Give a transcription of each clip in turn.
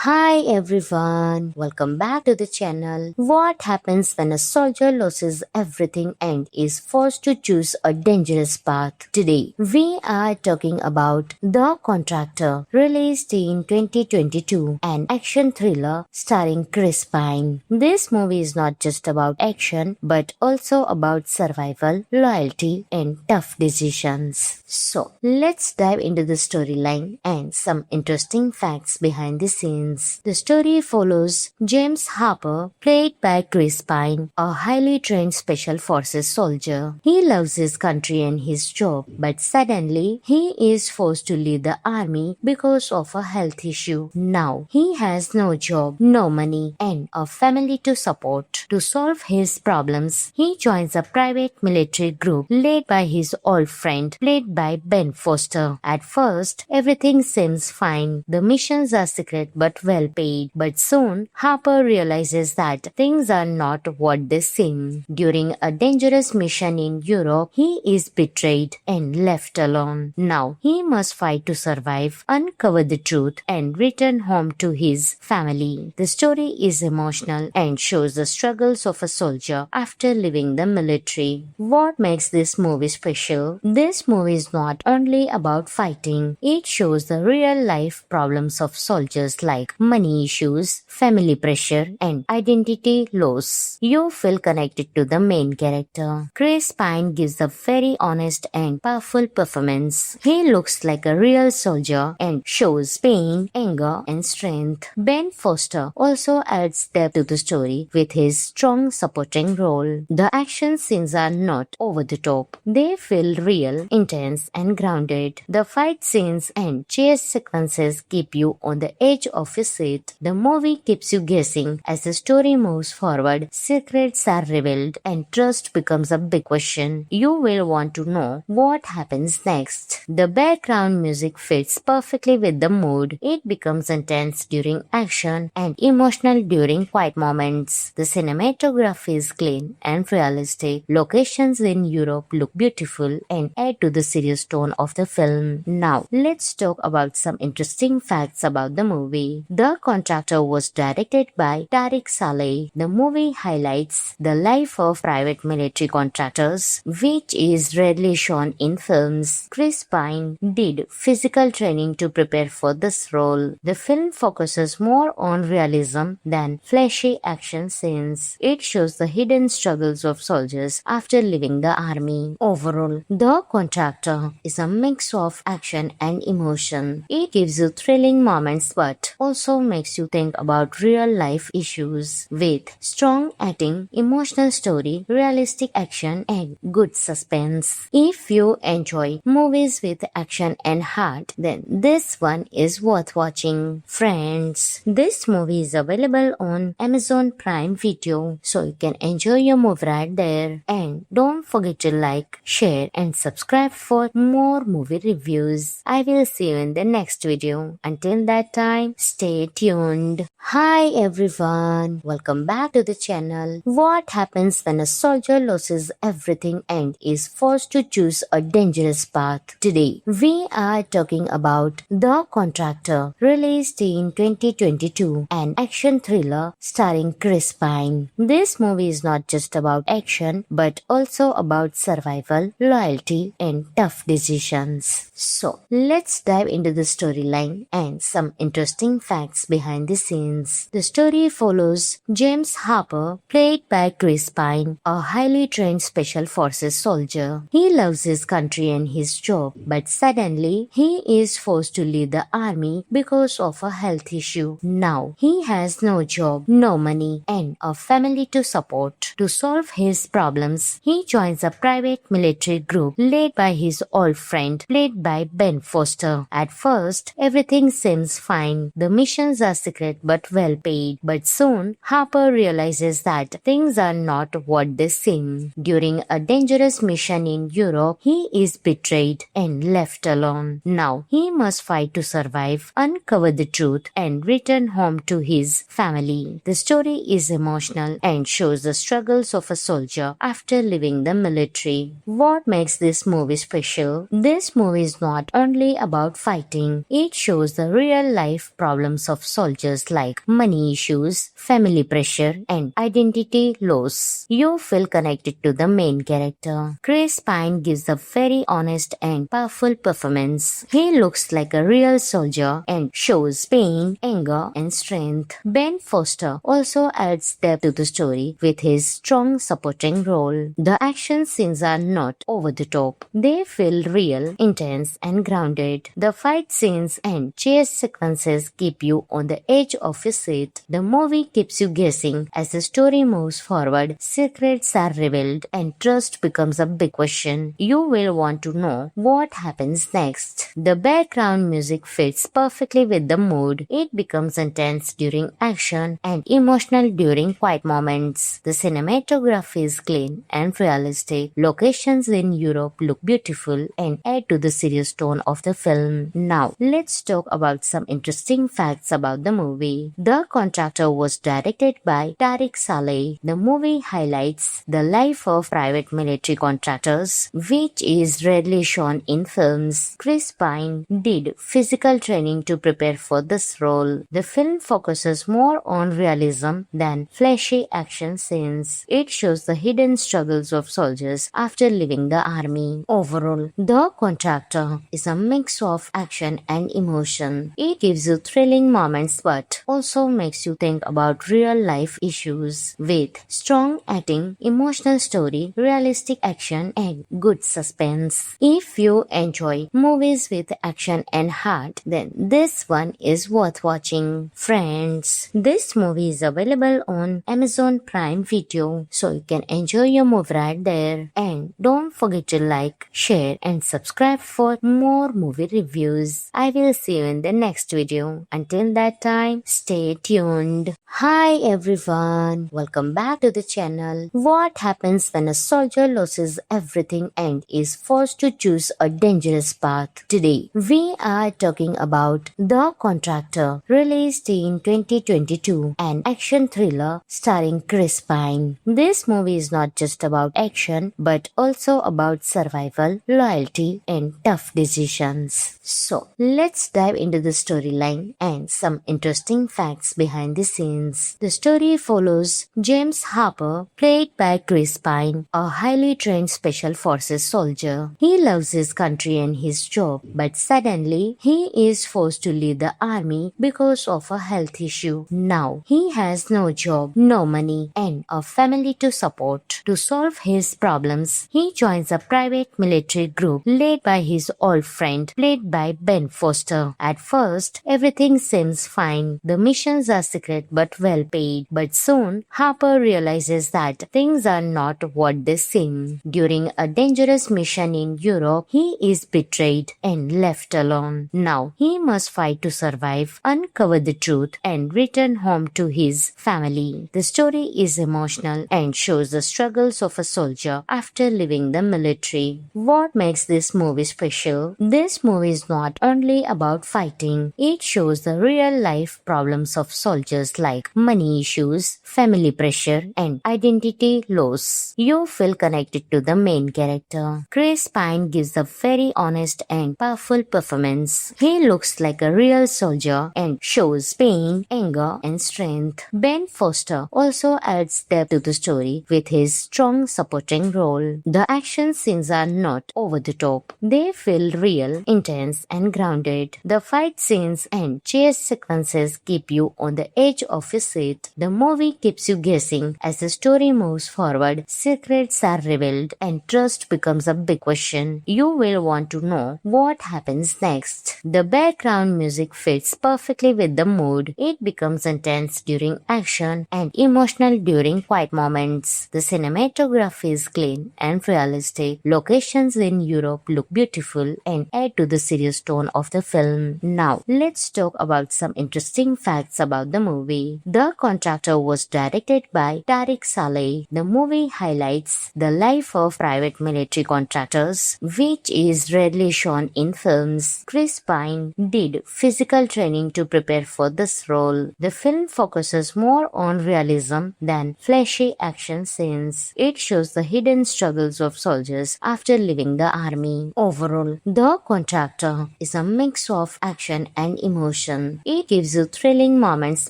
Hi everyone, welcome back to the channel. What happens when a soldier loses everything and is forced to choose a dangerous path? Today, we are talking about The Contractor, released in 2022, an action thriller starring Chris Pine. This movie is not just about action, but also about survival, loyalty, and tough decisions. So, let's dive into the storyline and some interesting facts behind the scenes. The story follows James Harper, played by Chris Pine, a highly trained special forces soldier. He loves his country and his job, but suddenly he is forced to leave the army because of a health issue. Now, he has no job, no money, and a family to support. To solve his problems, he joins a private military group led by his old friend, played by Ben Foster. At first, everything seems fine. The missions are secret but well paid. But soon, Harper realizes that things are not what they seem. During a dangerous mission in Europe, he is betrayed and left alone. Now, he must fight to survive, uncover the truth, and return home to his family. The story is emotional and shows the struggles of a soldier after leaving the military. What makes this movie special? This movie is not only about fighting, it shows the real life problems of soldiers like money issues, family pressure, and identity loss. You feel connected to the main character. Chris Pine gives a very honest and powerful performance. He looks like a real soldier and shows pain, anger, and strength. Ben Foster also adds depth to the story with his strong supporting role. The action scenes are not over the top. They feel real, intense, and grounded. The fight scenes and chase sequences keep you on the edge of your seat. The movie keeps you guessing as the story moves forward. Secrets are revealed and trust becomes a big question. You will want to know what happens next. The background music fits perfectly with the mood. It becomes intense during action and emotional during quiet moments. The cinematography is clean and realistic. Locations in Europe look beautiful and add to the serious tone of the film. Now, let's talk about some interesting facts about the movie. The Contractor was directed by Tariq Saleh. The movie highlights the life of private military contractors, which is rarely shown in films. Chris Pine did physical training to prepare for this role. The film focuses more on realism than flashy action scenes. It shows the hidden struggles of soldiers after leaving the army. Overall, The Contractor is a mix of action and emotion. It gives you thrilling moments but also makes you think about real life issues. With strong acting, emotional story, realistic action, and good suspense. If you enjoy movies with action and heart, then this one is worth watching. Friends, this movie is available on Amazon Prime Video, so you can enjoy your movie right there. And don't forget to like, share, and subscribe for more movie reviews. I will see you in the next video. Until that time, stay tuned. Hi everyone, welcome back to the channel. What happens when a soldier loses everything and is forced to choose a dangerous path? Today, we are talking about The Contractor, released in 2022, an action thriller starring Chris Pine. This movie is not just about action, but also about survival, loyalty, and tough decisions. So, let's dive into the storyline and some interesting facts behind the scenes. The story follows James Harper, played by Chris Pine, a highly trained special forces soldier. He loves his country and his job, but suddenly he is forced to leave the army because of a health issue. Now, he has no job, no money, and a family to support. To solve his problems, he joins a private military group led by his old friend, played by Ben Foster. At first, everything seems fine. The missions are secret but well paid. But soon, Harper realizes that things are not what they seem. During a dangerous mission in Europe, he is betrayed and left alone. Now, he must fight to survive, uncover the truth, and return home to his family. The story is emotional and shows the struggles of a soldier after leaving the military. What makes this movie special? This movie is not only about fighting, it shows the real life problems problems of soldiers like money issues, family pressure, and identity loss. You feel connected to the main character. Chris Pine gives a very honest and powerful performance. He looks like a real soldier and shows pain, anger, and strength. Ben Foster also adds depth to the story with his strong supporting role. The action scenes are not over the top. They feel real, intense, and grounded. The fight scenes and chase sequences keep you on the edge of your seat. The movie keeps you guessing as the story moves forward, secrets are revealed, and trust becomes a big question. You will want to know what happens next. The background music fits perfectly with the mood. It becomes intense during action and emotional during quiet moments. The cinematography is clean and realistic. Locations in Europe look beautiful and add to the serious tone of the film. Now, let's talk about some interesting facts about the movie. The Contractor was directed by Tariq Saleh. The movie highlights the life of private military contractors, which is rarely shown in films. Chris Pine did physical training to prepare for this role. The film focuses more on realism than flashy action scenes. It shows the hidden struggles of soldiers after leaving the army. Overall, The Contractor is a mix of action and emotion. It gives you thrilling moments but also makes you think about real-life issues. With strong acting, emotional story, realistic action, and good suspense. If you enjoy movies with action and heart, then this one is worth watching. Friends, this movie is available on Amazon Prime Video, so you can enjoy your movie right there. And don't forget to like, share, and subscribe for more movie reviews. I will see you in the next video. Until that time, stay tuned. Hi everyone, welcome back to the channel. What happens when a soldier loses everything and is forced to choose a dangerous path? Today, we are talking about The Contractor, released in 2022, an action thriller starring Chris Pine. This movie is not just about action, but also about survival, loyalty, and tough decisions. So, let's dive into the storyline and some interesting facts behind the scenes. The story follows James Harper, played by Chris Pine, a highly trained special forces soldier. He loves his country and his job, but suddenly he is forced to leave the army because of a health issue. Now, he has no job, no money, and a family to support. To solve his problems, he joins a private military group led by his old friend, played by Ben Foster. At first, everything seems fine. The missions are secret but well paid. But soon, Harper realizes that things are not what they seem. During a dangerous mission in Europe, he is betrayed and left alone. Now, he must fight to survive, uncover the truth, and return home to his family. The story is emotional and shows the struggles of a soldier after leaving the military. What makes this movie special? This movie is not only about fighting. It shows the real-life problems of soldiers like money issues, family pressure, and identity loss. You feel connected to the main character. Chris Pine gives a very honest and powerful performance. He looks like a real soldier and shows pain, anger, and strength. Ben Foster also adds depth to the story with his strong supporting role. The action scenes are not over the top. They feel real, intense, and grounded. The fight scenes and chase sequences keep you on the edge of your seat. The movie keeps you guessing as the story moves forward, secrets are revealed, and trust becomes a big question. You will want to know what happens next. The background music fits perfectly with the mood. It becomes intense during action and emotional during quiet moments. The cinematography is clean and realistic. Locations in Europe look beautiful and add to the serious tone of the film. Now, let's talk about some interesting facts about the movie. The Contractor was directed by Tariq Saleh. The movie highlights the life of private military contractors, which is rarely shown in films. Chris Pine did physical training to prepare for this role. The film focuses more on realism than flashy action scenes. It shows the hidden struggles of soldiers after leaving the army. Overall, The Contractor is a mix of action and emotion. action. It gives you thrilling moments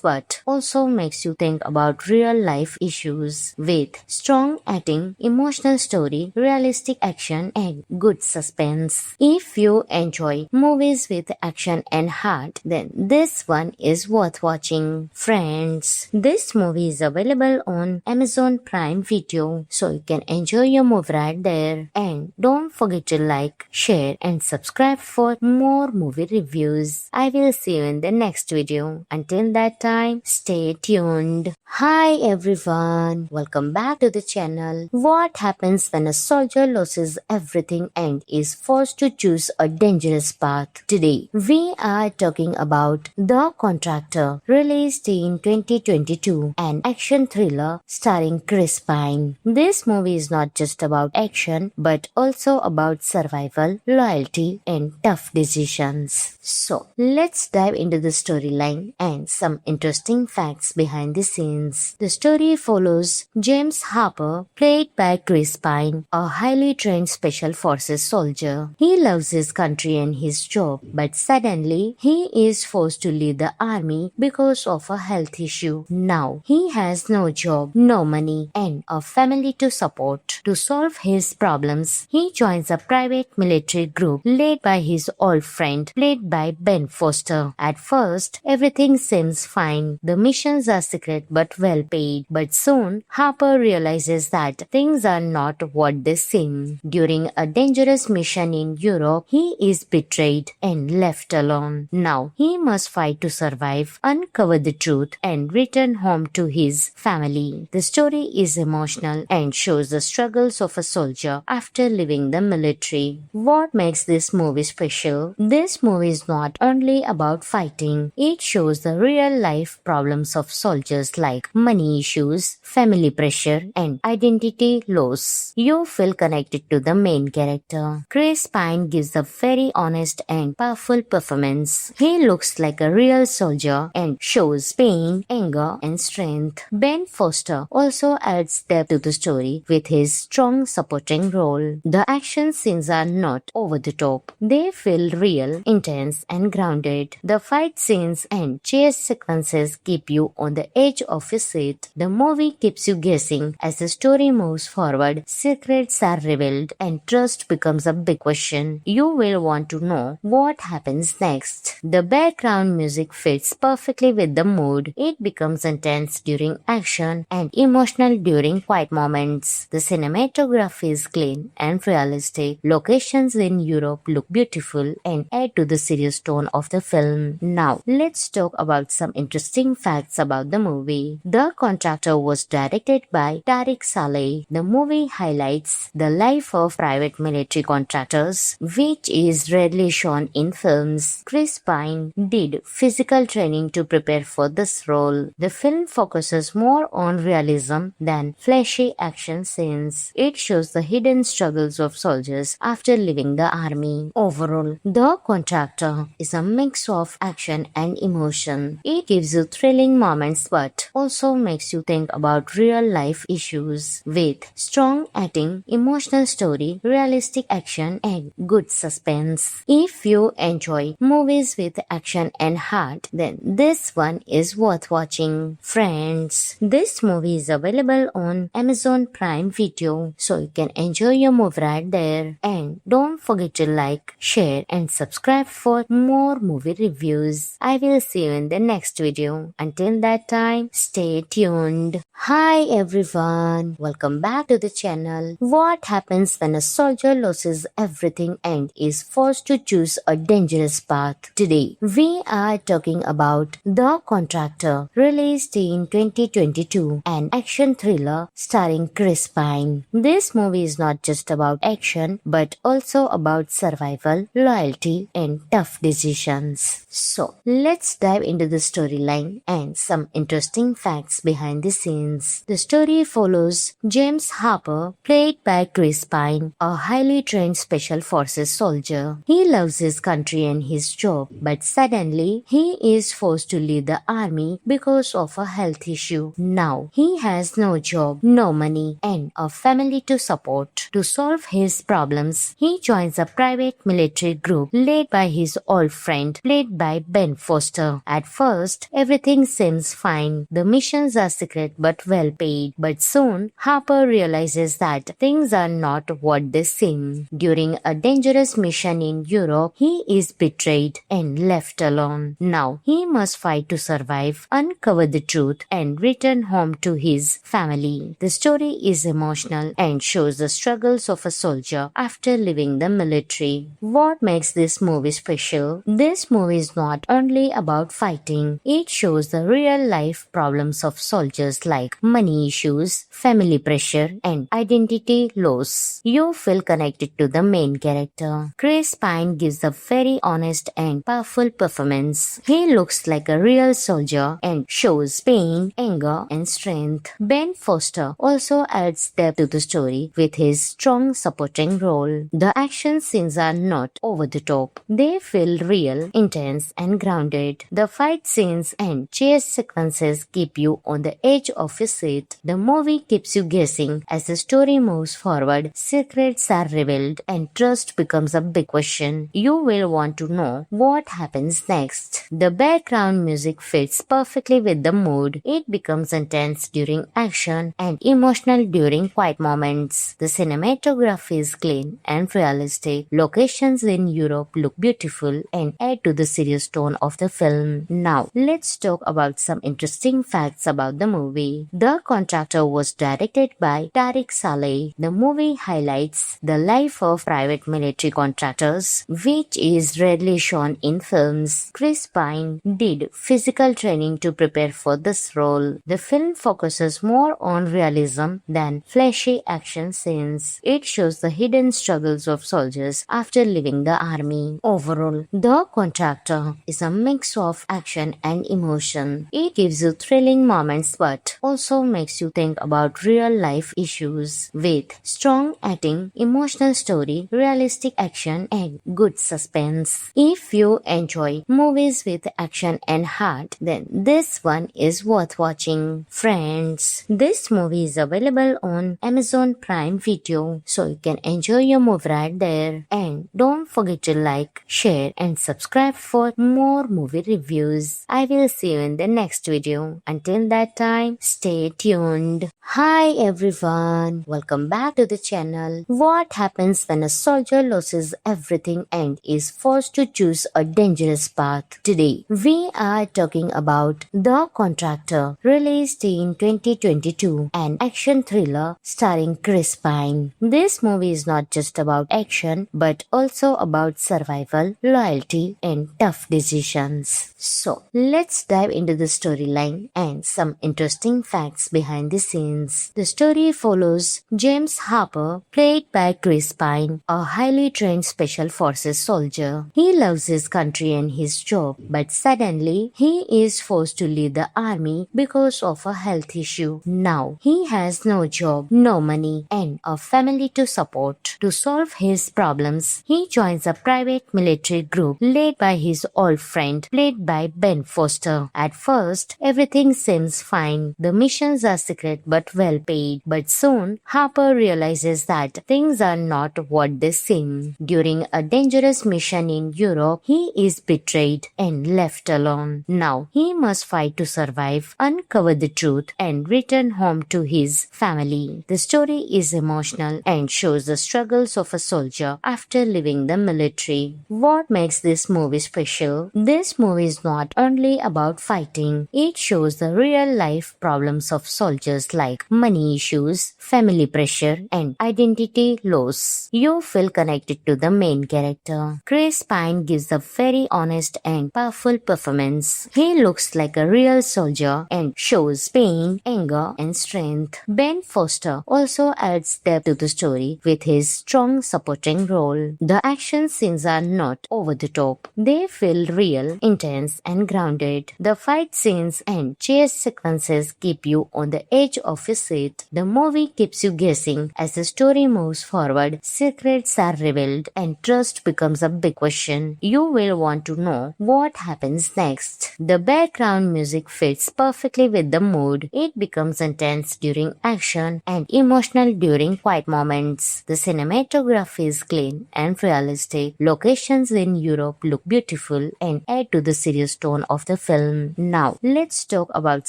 but also makes you think about real life issues with strong acting, emotional story, realistic action and good suspense. If you enjoy movies with action and heart, then this one is worth watching. Friends, this movie is available on Amazon Prime Video, so you can enjoy your movie right there. And don't forget to like, share and subscribe for more movie reviews. I will see you in the next video. Until that time, stay tuned. Hi everyone, welcome back to the channel. What happens when a soldier loses everything and is forced to choose a dangerous path? Today, we are talking about The Contractor, released in 2022, an action thriller starring Chris Pine. This movie is not just about action, but also about survival, loyalty, and tough decisions. So, let's dive into the storyline and some interesting facts behind the scenes. The story follows James Harper, played by Chris Pine, a highly trained special forces soldier. He loves his country and his job, but suddenly he is forced to leave the army because of a health issue. Now, he has no job, no money, and a family to support. To solve his problems, he joins a private military group led by his old friend, played by Ben Foster. At first, everything seems fine. The missions are secret but well paid. But soon, Harper realizes that things are not what they seem. During a dangerous mission in Europe, he is betrayed and left alone. Now, he must fight to survive, uncover the truth, and return home to his family. The story is emotional and shows the struggles of a soldier after leaving the military. What makes this movie special? This movie is not only about fighting, it shows the real life problems of soldiers like money issues, family pressure, and identity loss. You feel connected to the main character. Chris Pine gives a very honest and powerful performance. He looks like a real soldier and shows pain, anger, and strength. Ben Foster also adds depth to the story with his strong supporting role. The action scenes are not over the top. They feel real, intense, and grounded. The fight scenes and chase sequences keep you on the edge of your seat. The movie keeps you guessing as the story moves forward. Secrets are revealed and trust becomes a big question. You will want to know what happens next. The background music fits perfectly with the mood. It becomes intense during action and emotional during quiet moments. The cinematography is clean and realistic. Locations in Europe look beautiful and add to the serious tone of the film. Now, let's talk about some interesting facts about the movie. The Contractor was directed by Tariq Saleh. The movie highlights the life of private military contractors, which is rarely shown in films. Chris Pine did physical training to prepare for this role. The film focuses more on realism than flashy action scenes. It shows the hidden struggles of soldiers after leaving the army. Overall, The Contractor is a mix of action and emotion. It gives you thrilling moments but also makes you think about real life issues with strong acting, emotional story, realistic action and good suspense. If you enjoy movies with action and heart, then this one is worth watching. Friends, this movie is available on Amazon Prime Video, so you can enjoy your movie right there. And don't forget to like, share and subscribe for more movie reviews. I will see you in the next video. Until that time, stay tuned. Hi everyone, welcome back to the channel. What happens when a soldier loses everything and is forced to choose a dangerous path? Today, we are talking about The Contractor, released in 2022, an action thriller starring Chris Pine. This movie is not just about action, but also about survival, loyalty, and tough decisions. So, let's dive into the storyline and some interesting facts behind the scenes. The story follows James Harper, played by Chris Pine, a highly trained special forces soldier. He loves his country and his job, but suddenly he is forced to leave the army because of a health issue. Now, he has no job, no money, and a family to support. To solve his problems, he joins a private military group led by his old friend, played by Ben Foster. At first, everything seems fine. The missions are secret but well paid. But soon, Harper realizes that things are not what they seem. During a dangerous mission in Europe, he is betrayed and left alone. Now, he must fight to survive, uncover the truth, and return home to his family. The story is emotional and shows the struggles of a soldier after leaving the military. What makes this movie special? This movie is not only about fighting, it shows the real life problems of soldiers like money issues, family pressure, and identity loss. You feel connected to the main character. Chris Pine gives a very honest and powerful performance. He looks like a real soldier and shows pain, anger, and strength. Ben Foster also adds depth to the story with his strong supporting role. The action scenes are not over the top. They feel real, intense, and grounded. The fight scenes and chase sequences keep you on the edge of your seat. The movie keeps you guessing as the story moves forward. Secrets are revealed and trust becomes a big question. You will want to know what happens next. The background music fits perfectly with the mood. It becomes intense during action and emotional during quiet moments. The cinematography is clean and realistic. Locations in Europe look beautiful and add to the serious tone of the film. Now, let's talk about some interesting facts about the movie. The Contractor was directed by Tariq Saleh. The movie highlights the life of private military contractors, which is rarely shown in films. Chris Pine did physical training to prepare for this role. The film focuses more on realism than flashy action scenes. It shows the hidden struggles of soldiers after leaving the army. Overall, The Contractor is a mix of action and emotion. It gives you thrilling moments but also makes you think about real life issues. With strong acting, emotional story, realistic action, and good suspense. If you enjoy movies with action and heart, then this one is worth watching. Friends, this movie is available on Amazon Prime Video, so you can enjoy your movie right there. And don't forget to like, share, and subscribe for more movie reviews. I will see you in the next video. Until that time, stay tuned. Hi everyone, welcome back to the channel. What happens when a soldier loses everything and is forced to choose a dangerous path? Today, we are talking about The Contractor, released in 2022, an action thriller starring Chris Pine. This movie is not just about action, but also about survival, loyalty, and tough decisions. So, let's dive into the storyline and some interesting facts behind the scenes. The story follows James Harper, played by Chris Pine, a highly trained special forces soldier. He loves his country and his job, but suddenly he is forced to leave the army because of a health issue. Now, he has no job, no money, and a family to support. To solve his problems, he joins a private military group led by his old friend, played by Ben Foster. At first, everything seems fine. The missions are secret but well paid. But soon, Harper realizes that things are not what they seem. During a dangerous mission in Europe, he is betrayed and left alone. Now, he must fight to survive, uncover the truth, and return home to his family. The story is emotional and shows the struggles of a soldier after leaving the military. What makes this movie special? This movie is not only about fighting, it shows the real life problems of soldiers like money issues, family pressure, and identity loss. You feel connected to the main character. Chris Pine gives a very honest and powerful performance. He looks like a real soldier and shows pain, anger, and strength. Ben Foster also adds depth to the story with his strong supporting role. The action scenes are not over the top. They feel real, intense, and grounded. The fight scenes and chase sequences keep you on the edge of your seat. The movie keeps you guessing as the story moves forward. Secrets are revealed and trust becomes a big question. You will want to know what happens next. The background music fits perfectly with the mood. It becomes intense during action and emotional during quiet moments. The cinematography is clean and realistic. Locations in Europe look beautiful and add to the serious tone of the film. Now, let's talk about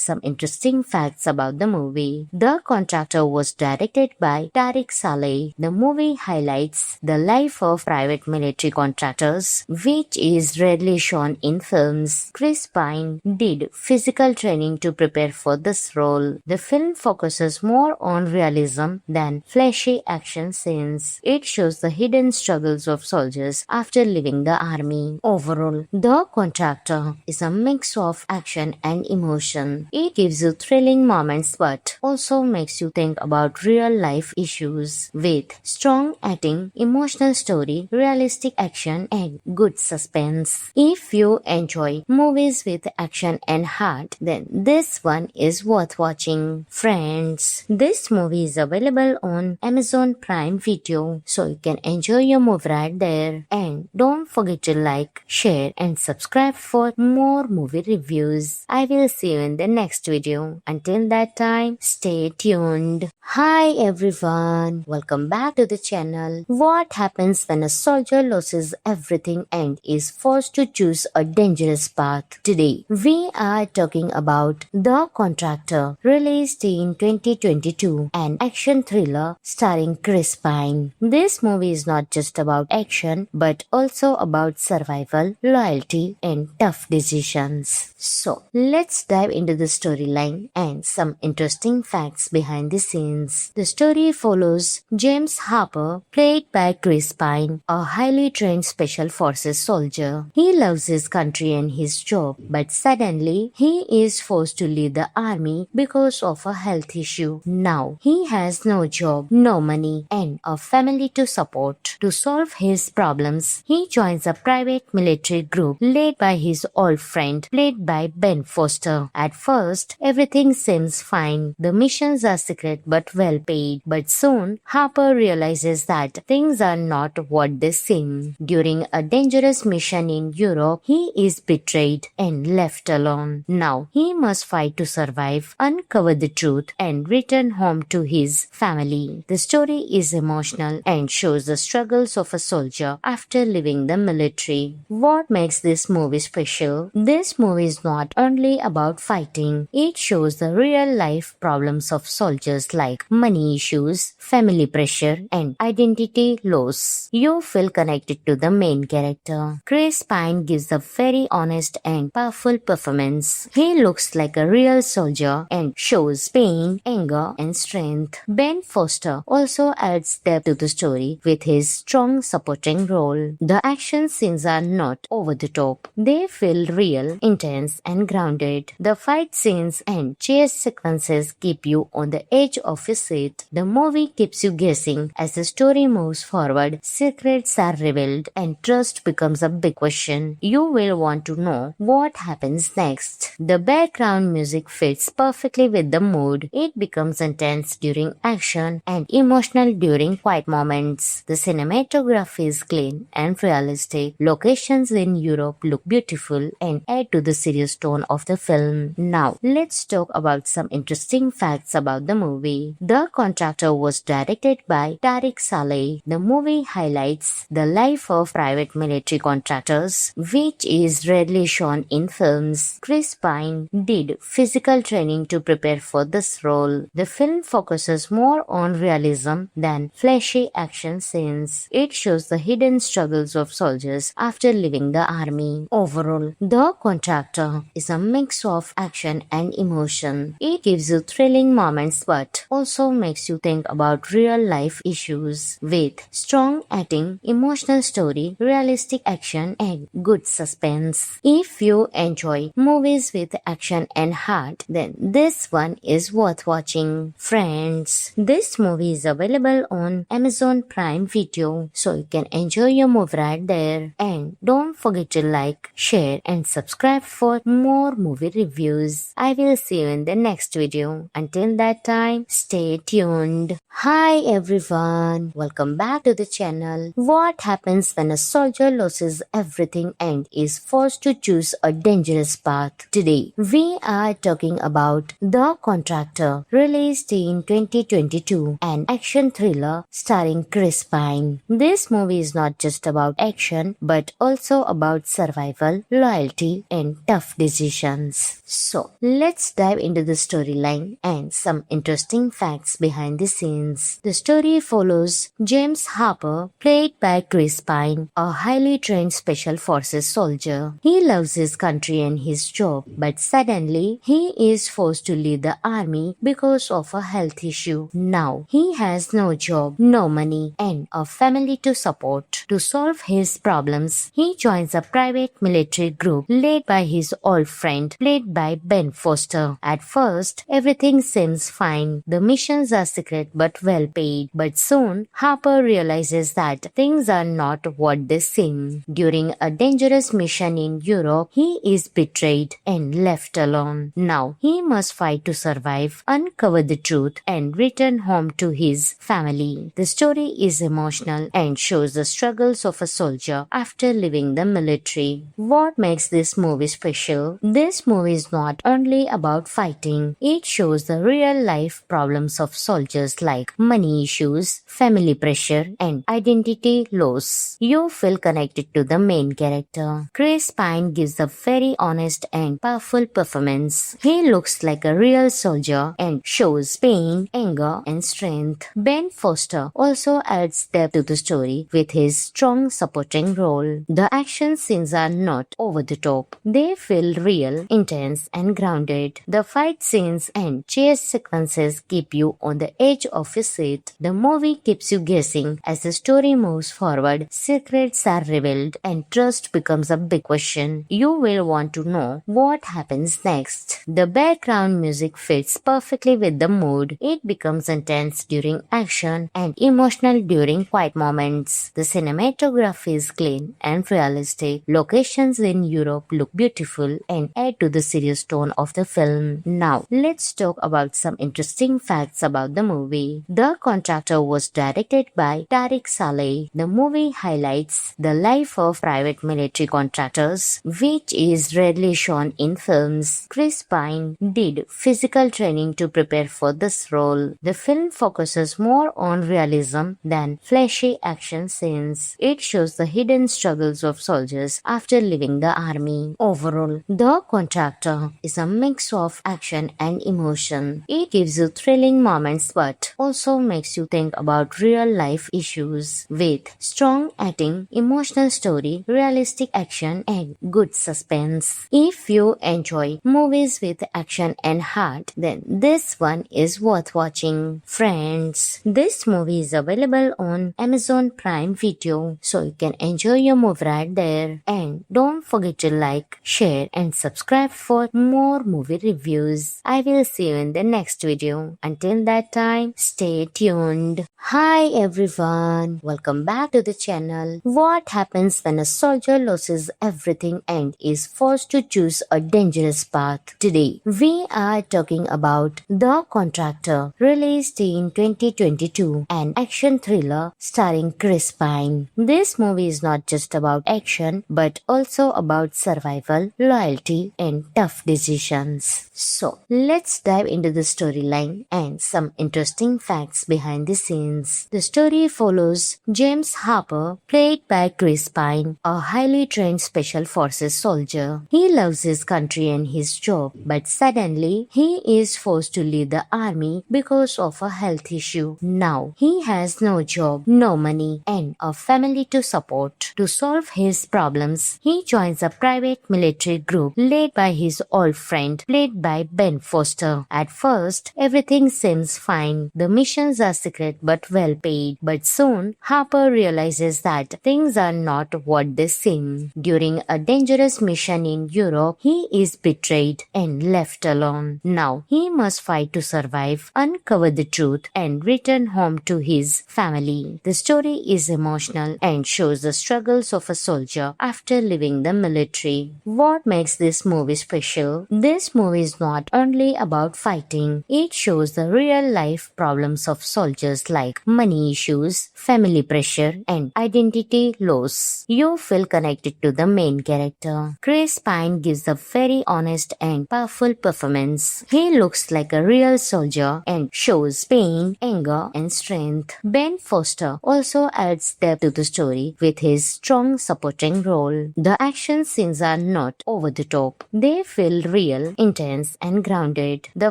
some interesting facts about the movie. The Contractor was directed by Tariq Saleh. The movie highlights the life of private military contractors, which is rarely shown in films. Chris Pine did physical training to prepare for this role. The film focuses more on realism than flashy action scenes. It shows the hidden struggles of soldiers after leaving the army. Overall, The Contractor is a mix of action and emotion. It gives you thrilling moments but also makes you think about real life issues with strong acting, emotional story, realistic action and good suspense. If you enjoy movies with action and heart, then this one is worth watching. Friends, this movie is available on Amazon Prime Video, so you can enjoy your movie right there. And don't forget to like, share and subscribe for more movie reviews. I will see you in the next video. Until that time, stay tuned. Hi everyone, welcome back to the channel. What happens when a soldier loses everything and is forced to choose a dangerous path? Today, we are talking about The Contractor, released in 2022, an action thriller starring Chris Pine. This movie is not just about action, but also about survival, loyalty, and tough decisions. So, let's dive into the storyline and some interesting facts behind the scenes. The story follows James Harper, played by Chris Pine, a highly trained special forces soldier. He loves his country and his job, but suddenly he is forced to leave the army because of a health issue. Now, he has no job, no money, and a family to support. To solve his problems, he joins a private military group led by his old friend, played by Ben Foster. At first, everything seems fine. The missions are secret but well paid. But soon, Harper realizes that things are not what they seem. During a dangerous mission in Europe, he is betrayed and left alone. Now, he must fight to survive, uncover the truth, and return home to his family. The story is emotional and shows the struggles of a soldier after leaving the military. What makes this movie special? This movie is not only about fighting. It shows the real-life problems of soldiers like money issues, family pressure, and identity loss. You feel connected to the main character. Chris Pine gives a very honest and powerful performance. He looks like a real soldier and shows pain, anger, and strength. Ben Foster also adds depth to the story with his strong supporting role. The action scenes are not over the top. They feel real, intense, and grounded. The fight scenes and chase sequences keep you on the edge of your seat. The movie keeps you guessing as the story moves forward. Secrets are revealed and trust becomes a big question. You will want to know what happens next. The background music fits perfectly with the mood. It becomes intense during action and emotional during quiet moments. The cinematography is clean and realistic. Locations in Europe look beautiful and add to the serious tone of the film. Now, let's talk about some interesting facts about the movie. The Contractor was directed by Tariq Saleh. The movie highlights the life of private military contractors, which is rarely shown in films. Chris Pine did physical training to prepare for this role. The film focuses more on realism than flashy action scenes. It shows the hidden struggles of soldiers after leaving the army. Overall, The Contractor is a mix of action and emotion. It gives you thrilling moments but also makes you think about real life issues with strong acting, emotional story, realistic action and good suspense. If you enjoy movies with action and heart, then this one is worth watching. Friends, this movie is available on Amazon Prime Video, so you can enjoy your movie right there. And don't forget to like, share and subscribe for more movie reviews. I will see you in the next video. Until that time, stay tuned. Hi everyone, welcome back to the channel. What happens when a soldier loses everything and is forced to choose a dangerous path? Today, we are talking about The Contractor, released in 2022, an action thriller starring Chris Pine. This movie is not just about action, but also about about survival, loyalty, and tough decisions. So, let's dive into the storyline and some interesting facts behind the scenes. The story follows James Harper, played by Chris Pine, a highly trained special forces soldier. He loves his country and his job, but suddenly he is forced to leave the army because of a health issue. Now, he has no job, no money, and a family to support. To solve his problems, he joins a private military group led by his old friend, played by Ben Foster. At first, everything seems fine. The missions are secret but well paid. But soon, Harper realizes that things are not what they seem. During a dangerous mission in Europe, he is betrayed and left alone. Now, he must fight to survive, uncover the truth, and return home to his family. The story is emotional and shows the struggles of a soldier after leaving the military. What makes this movie special? This movie is not only about fighting, it shows the real-life problems of soldiers like money issues, family pressure, and identity loss. You feel connected to the main character. Chris Pine gives a very honest and powerful performance. He looks like a real soldier and shows pain, anger, and strength. Ben Foster also adds depth to the story with his strong supporting role. The action scenes are not over the top. They feel real, intense, and grounded. The fight scenes and chase sequences keep you on the edge of your seat. The movie keeps you guessing as the story moves forward. Secrets are revealed and trust becomes a big question. You will want to know what happens next. The background music fits perfectly with the mood. It becomes intense during action and emotional during quiet moments. The cinematography is clean and realistic. Locations in Europe look beautiful and add to the serious tone of the film. Now, let's talk about some interesting facts about the movie. The Contractor was directed by Tariq Saleh. The movie highlights the life of private military contractors, which is rarely shown in films. Chris Pine did physical training to prepare for this role. The film focuses more on realism than flashy action scenes. It shows the hidden struggles of soldiers after leaving the army. Overall, The Contractor is a mix of action and emotion. It gives you thrilling moments but also makes you think about real-life issues. With strong acting, emotional story, realistic action, and good suspense. If you enjoy movies with action and heart, then this one is worth watching. Friends, this movie is available on Amazon Prime Video, so you can enjoy your movie right there. And don't forget to like, share, and subscribe for more movie reviews. I will see you in the next video. Until that time, stay tuned. Hi everyone, welcome back to the channel. What happens when a soldier loses everything and is forced to choose a dangerous path? Today, we are talking about The Contractor, released in 2022, an action thriller starring Chris Pine. This movie is not just about action, but also about survival, loyalty, and tough decisions. So, let's dive into the storyline and some interesting facts behind the scenes. The story follows James Harper, played by Chris Pine, a highly trained special forces soldier. He loves his country and his job, but suddenly he is forced to leave the army because of a health issue. Now, he has no job, no money, and a family to support. To solve his problems, he joins a private military group led by his old friend, played by Ben Foster. At first, everything seems fine. The missions are secret but well paid. But soon, Harper realizes that things are not what they seem. During a dangerous mission in Europe, he is betrayed and left alone. Now, he must fight to survive, uncover the truth, and return home to his family. The story is emotional and shows the struggles of a soldier after leaving the military. What makes this movie special? This movie is not only about fighting, it shows the real-life problems of soldiers like money issues, family pressure, and identity loss. You feel connected to the main character. Chris Pine gives a very honest and powerful performance. He looks like a real soldier and shows pain, anger, and strength. Ben Foster also adds depth to the story with his strong supporting supporting role. The action scenes are not over the top. They feel real, intense, and grounded. The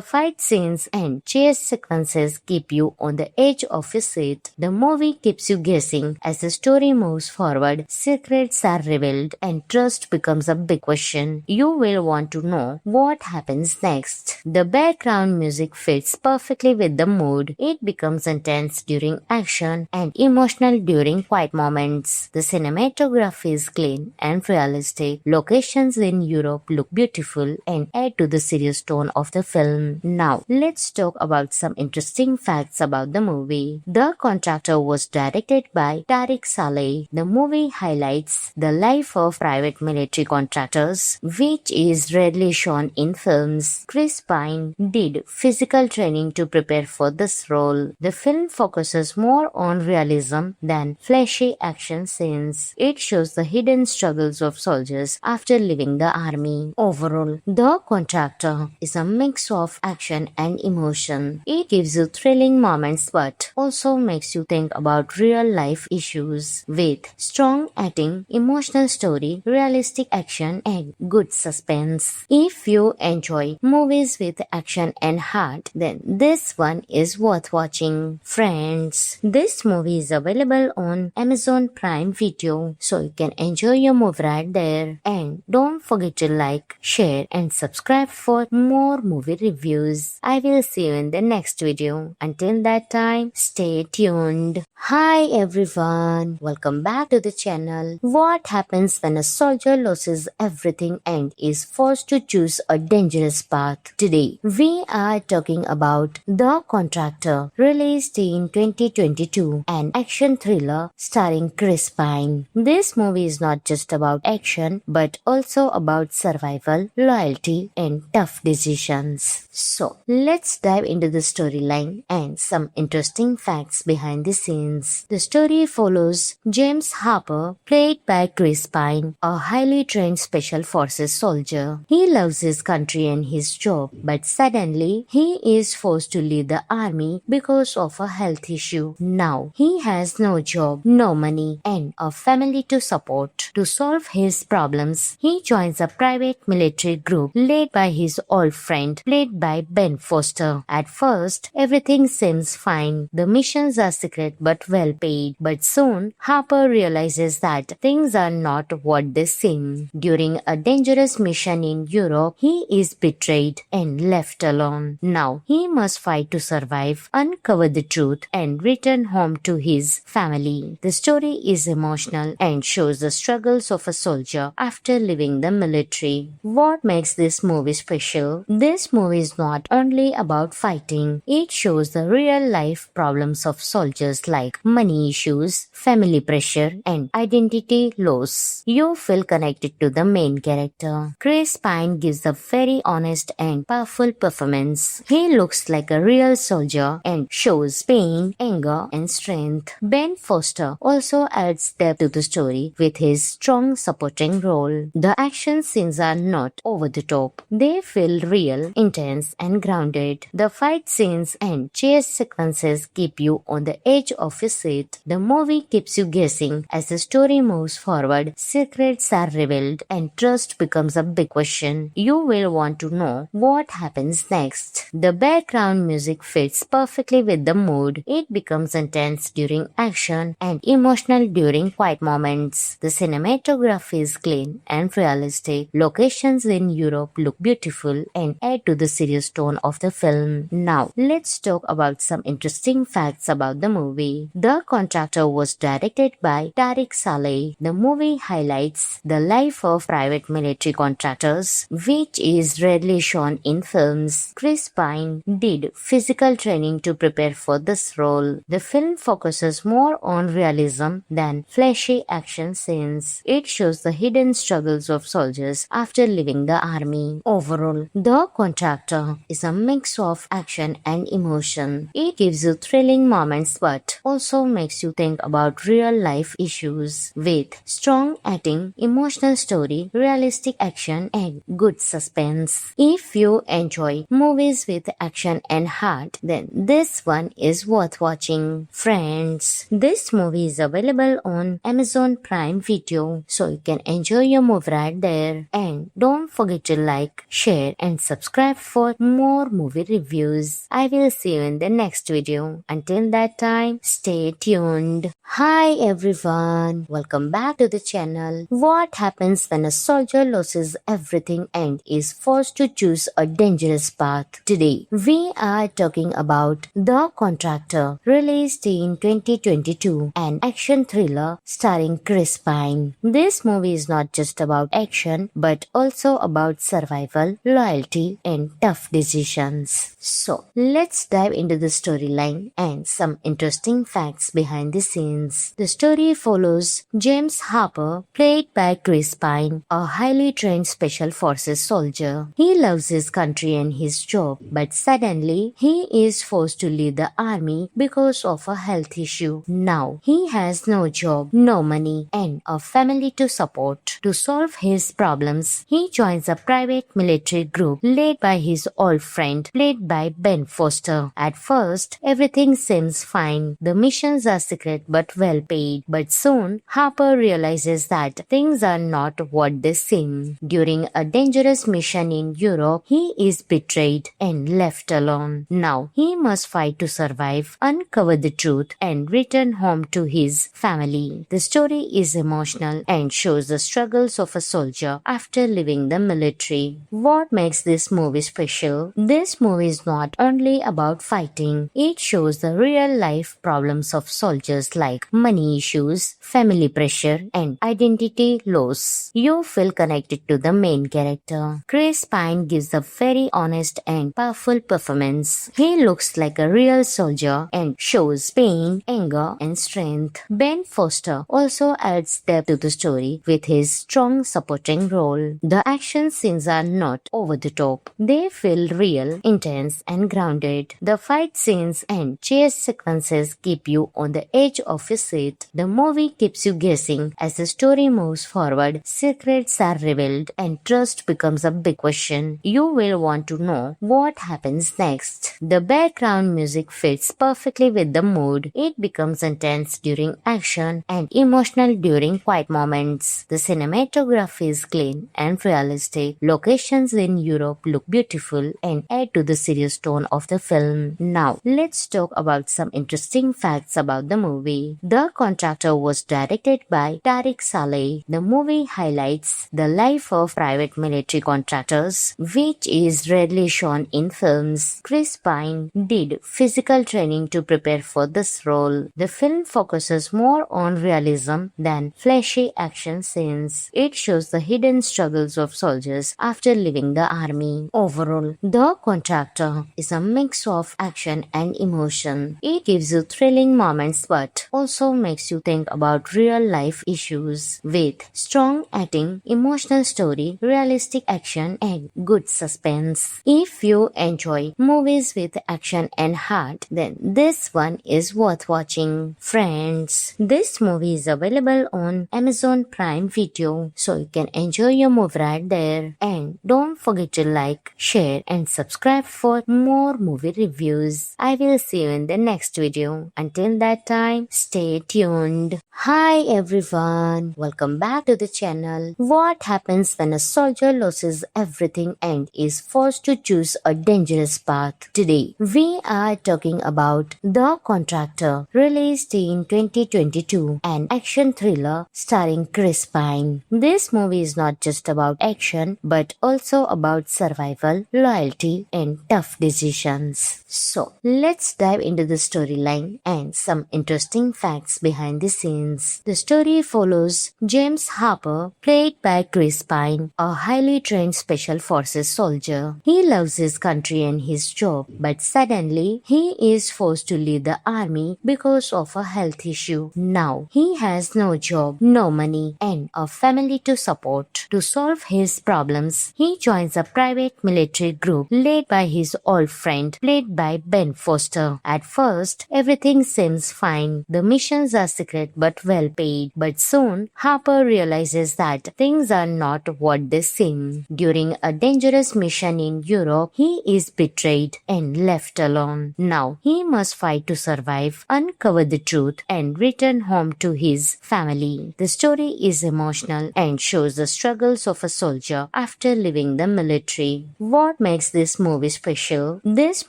fight scenes and chase sequences keep you on the edge of your seat. The movie keeps you guessing as the story moves forward. Secrets are revealed and trust becomes a big question. You will want to know what happens next. The background music fits perfectly with the mood. It becomes intense during action and emotional during quiet moments. The cinematography is clean and realistic. Locations in Europe look beautiful and add to the serious tone of the film. Now, let's talk about some interesting facts about the movie. The Contractor was directed by Tariq Saleh. The movie highlights the life of private military contractors, which is rarely shown in films. Chris Pine did physical training to prepare for this role. The film focuses more on realism than flashy action scenes. It shows the hidden struggles of soldiers after leaving the army. Overall, The Contractor is a mix of action and emotion. It gives you thrilling moments but also makes you think about real-life issues. With strong acting, emotional story, realistic action, and good suspense. If you enjoy movies with action and heart, then this one is worth watching. Friends, this movie is available on Amazon Prime Video, so you can enjoy your movie right there. And don't forget to like, share, and subscribe for more movie reviews. I will see you in the next video. Until that time, stay tuned. Hi everyone, welcome back to the channel. What happens when a soldier loses everything and is forced to choose a dangerous path? Today, we are talking about The Contractor, released in 2022, an action thriller starring Chris Pine. This movie is not just about action, but also about survival, loyalty, and tough decisions. So, let's dive into the storyline and some interesting facts behind the scenes. The story follows James Harper, played by Chris Pine, a highly trained special forces soldier. He loves his country and his job, but suddenly he is forced to leave the army because of a health issue. Now, he has no job, no money, and a family to support. To solve his problems, he joins a private military group led by his old friend, played by Ben Foster. At first, everything seems fine. The missions are secret but well paid. But soon, Harper realizes that things are not what they seem. During a dangerous mission in Europe, he is betrayed and left alone. Now, he must fight to survive, uncover the truth, and return home to his family. The story is emotional and shows the struggles of a soldier after leaving the military. What makes this movie special? This movie is not only about fighting. It shows the real-life problems of soldiers like money issues, family pressure, and identity loss. You feel connected to the main character. Chris Pine gives a very honest and powerful performance. He looks like a real soldier and shows pain, anger, and strength. Ben Foster also adds depth to the story with his strong supporting role. The action scenes are not over the top. They feel real, intense, and grounded. The fight scenes and chase sequences keep you on the edge of your seat. The movie keeps you guessing as the story moves forward. Secrets are revealed and trust becomes a big question. You will want to know what happens next. The background music fits perfectly with the mood. It becomes intense during action and emotional during quiet moments. The cinematography is clean and realistic. Locations in Europe look beautiful and add to the serious tone of the film. Now, let's talk about some interesting facts about the movie. The Contractor was directed by Tariq Saleh. The movie highlights the life of private military contractors, which is rarely shown in films. Chris Pine did physical training to prepare for this role. The film focuses more on realism than flashy action scenes. It shows the hidden struggles of soldiers after leaving the army. Overall, The Contractor is a mix of action and emotion. It gives you thrilling moments but also makes you think about real-life issues. With strong acting, emotional story, realistic action, and good suspense. If you enjoy movies with action and heart, then this one is worth watching. Friends, this movie is available on Amazon Prime Video. video, so you can enjoy your movie right there. And don't forget to like, share and subscribe for more movie reviews. I will see you in the next video. Until that time, stay tuned. Hi everyone, welcome back to the channel. What happens when a soldier loses everything and is forced to choose a dangerous path? Today, we are talking about The Contractor, released in 2022, an action thriller starring Chris Pine. This movie is not just about action, but also about survival, loyalty, and tough decisions. So, let's dive into the storyline and some interesting facts behind the scenes. The story follows James Harper, played by Chris Pine, a highly trained special forces soldier. He loves his country and his job, but suddenly he is forced to leave the army because of a health issue. Now, he has no job, no money, and a family to support. To solve his problems, he joins a private military group led by his old friend, played by Ben Foster. At first, everything seems fine. The missions are secret but well paid. But soon, Harper realizes that things are not what they seem. During a dangerous mission in Europe, he is betrayed and left alone. Now, he must fight to survive, uncover the truth, and return home to his family. The story is emotional and shows the struggles of a soldier after leaving the military. What makes this movie special? This movie is not only about fighting, it shows the real-life problems of soldiers like money issues, family pressure, and identity loss. You feel connected to the main character. Chris Pine gives a very honest and powerful performance. He looks like a real soldier and shows pain, anger, and strength. Ben Foster also adds depth to the story with his strong supporting role. The action scenes are not over the top. They feel real, intense, and grounded. The fight scenes and chase sequences keep you on the edge of your seat. The movie keeps you guessing as the story moves forward. Secrets are revealed and trust becomes a big question. You will want to know what happens next. The background music fits perfectly with the mood. It becomes intense during action and emotional during quiet moments. The cinematography is clean and realistic. Locations in Europe look beautiful and add to the serious tone of the film. Now, let's talk about some interesting facts about the movie. The Contractor was directed by Tariq Saleh. The movie highlights the life of private military contractors, which is rarely shown in films. Chris Pine did physical training to prepare for this role. The film focuses more on realism than flashy action scenes. It shows the hidden struggles of soldiers after leaving the army. Overall, The Contractor is a mix of action and emotion. It gives you thrilling moments but also makes you think about real-life issues. With strong acting, emotional story, realistic action, and good suspense. If you enjoy movies with action and heart, then this one is worth watching. Friends, this movie is available on Amazon Prime Video, so you can enjoy your movie right there. And don't forget to like, share, and subscribe for more movie reviews. I will see you in the next video. Until that time, stay tuned. Hi everyone, welcome back to the channel. What happens when a soldier loses everything and is forced to choose a dangerous path? Today, we are talking about The Contractor, released in 2022, an action thriller starring Chris Pine. This movie is not just about action, but also about survival, loyalty, and tough decisions. So, let's dive into the storyline and some interesting facts behind the scenes. The story follows James Harper, played by Chris Pine, a highly trained special forces soldier. He loves his country and his job, but suddenly he is forced to leave the army because of a health issue. Now, he has no job, no money, and a family to support. To solve his problems, he joins a private military group led by his old friend, played by Ben Foster. At first, everything seems fine. The missions are secret but well paid. But soon, Harper realizes that things are not what they seem. During a dangerous mission in Europe, he is betrayed and left alone. Now, he must fight to survive, uncover the truth, and return home to his family. movie. The story is emotional and shows the struggles of a soldier after leaving the military. What makes this movie special? This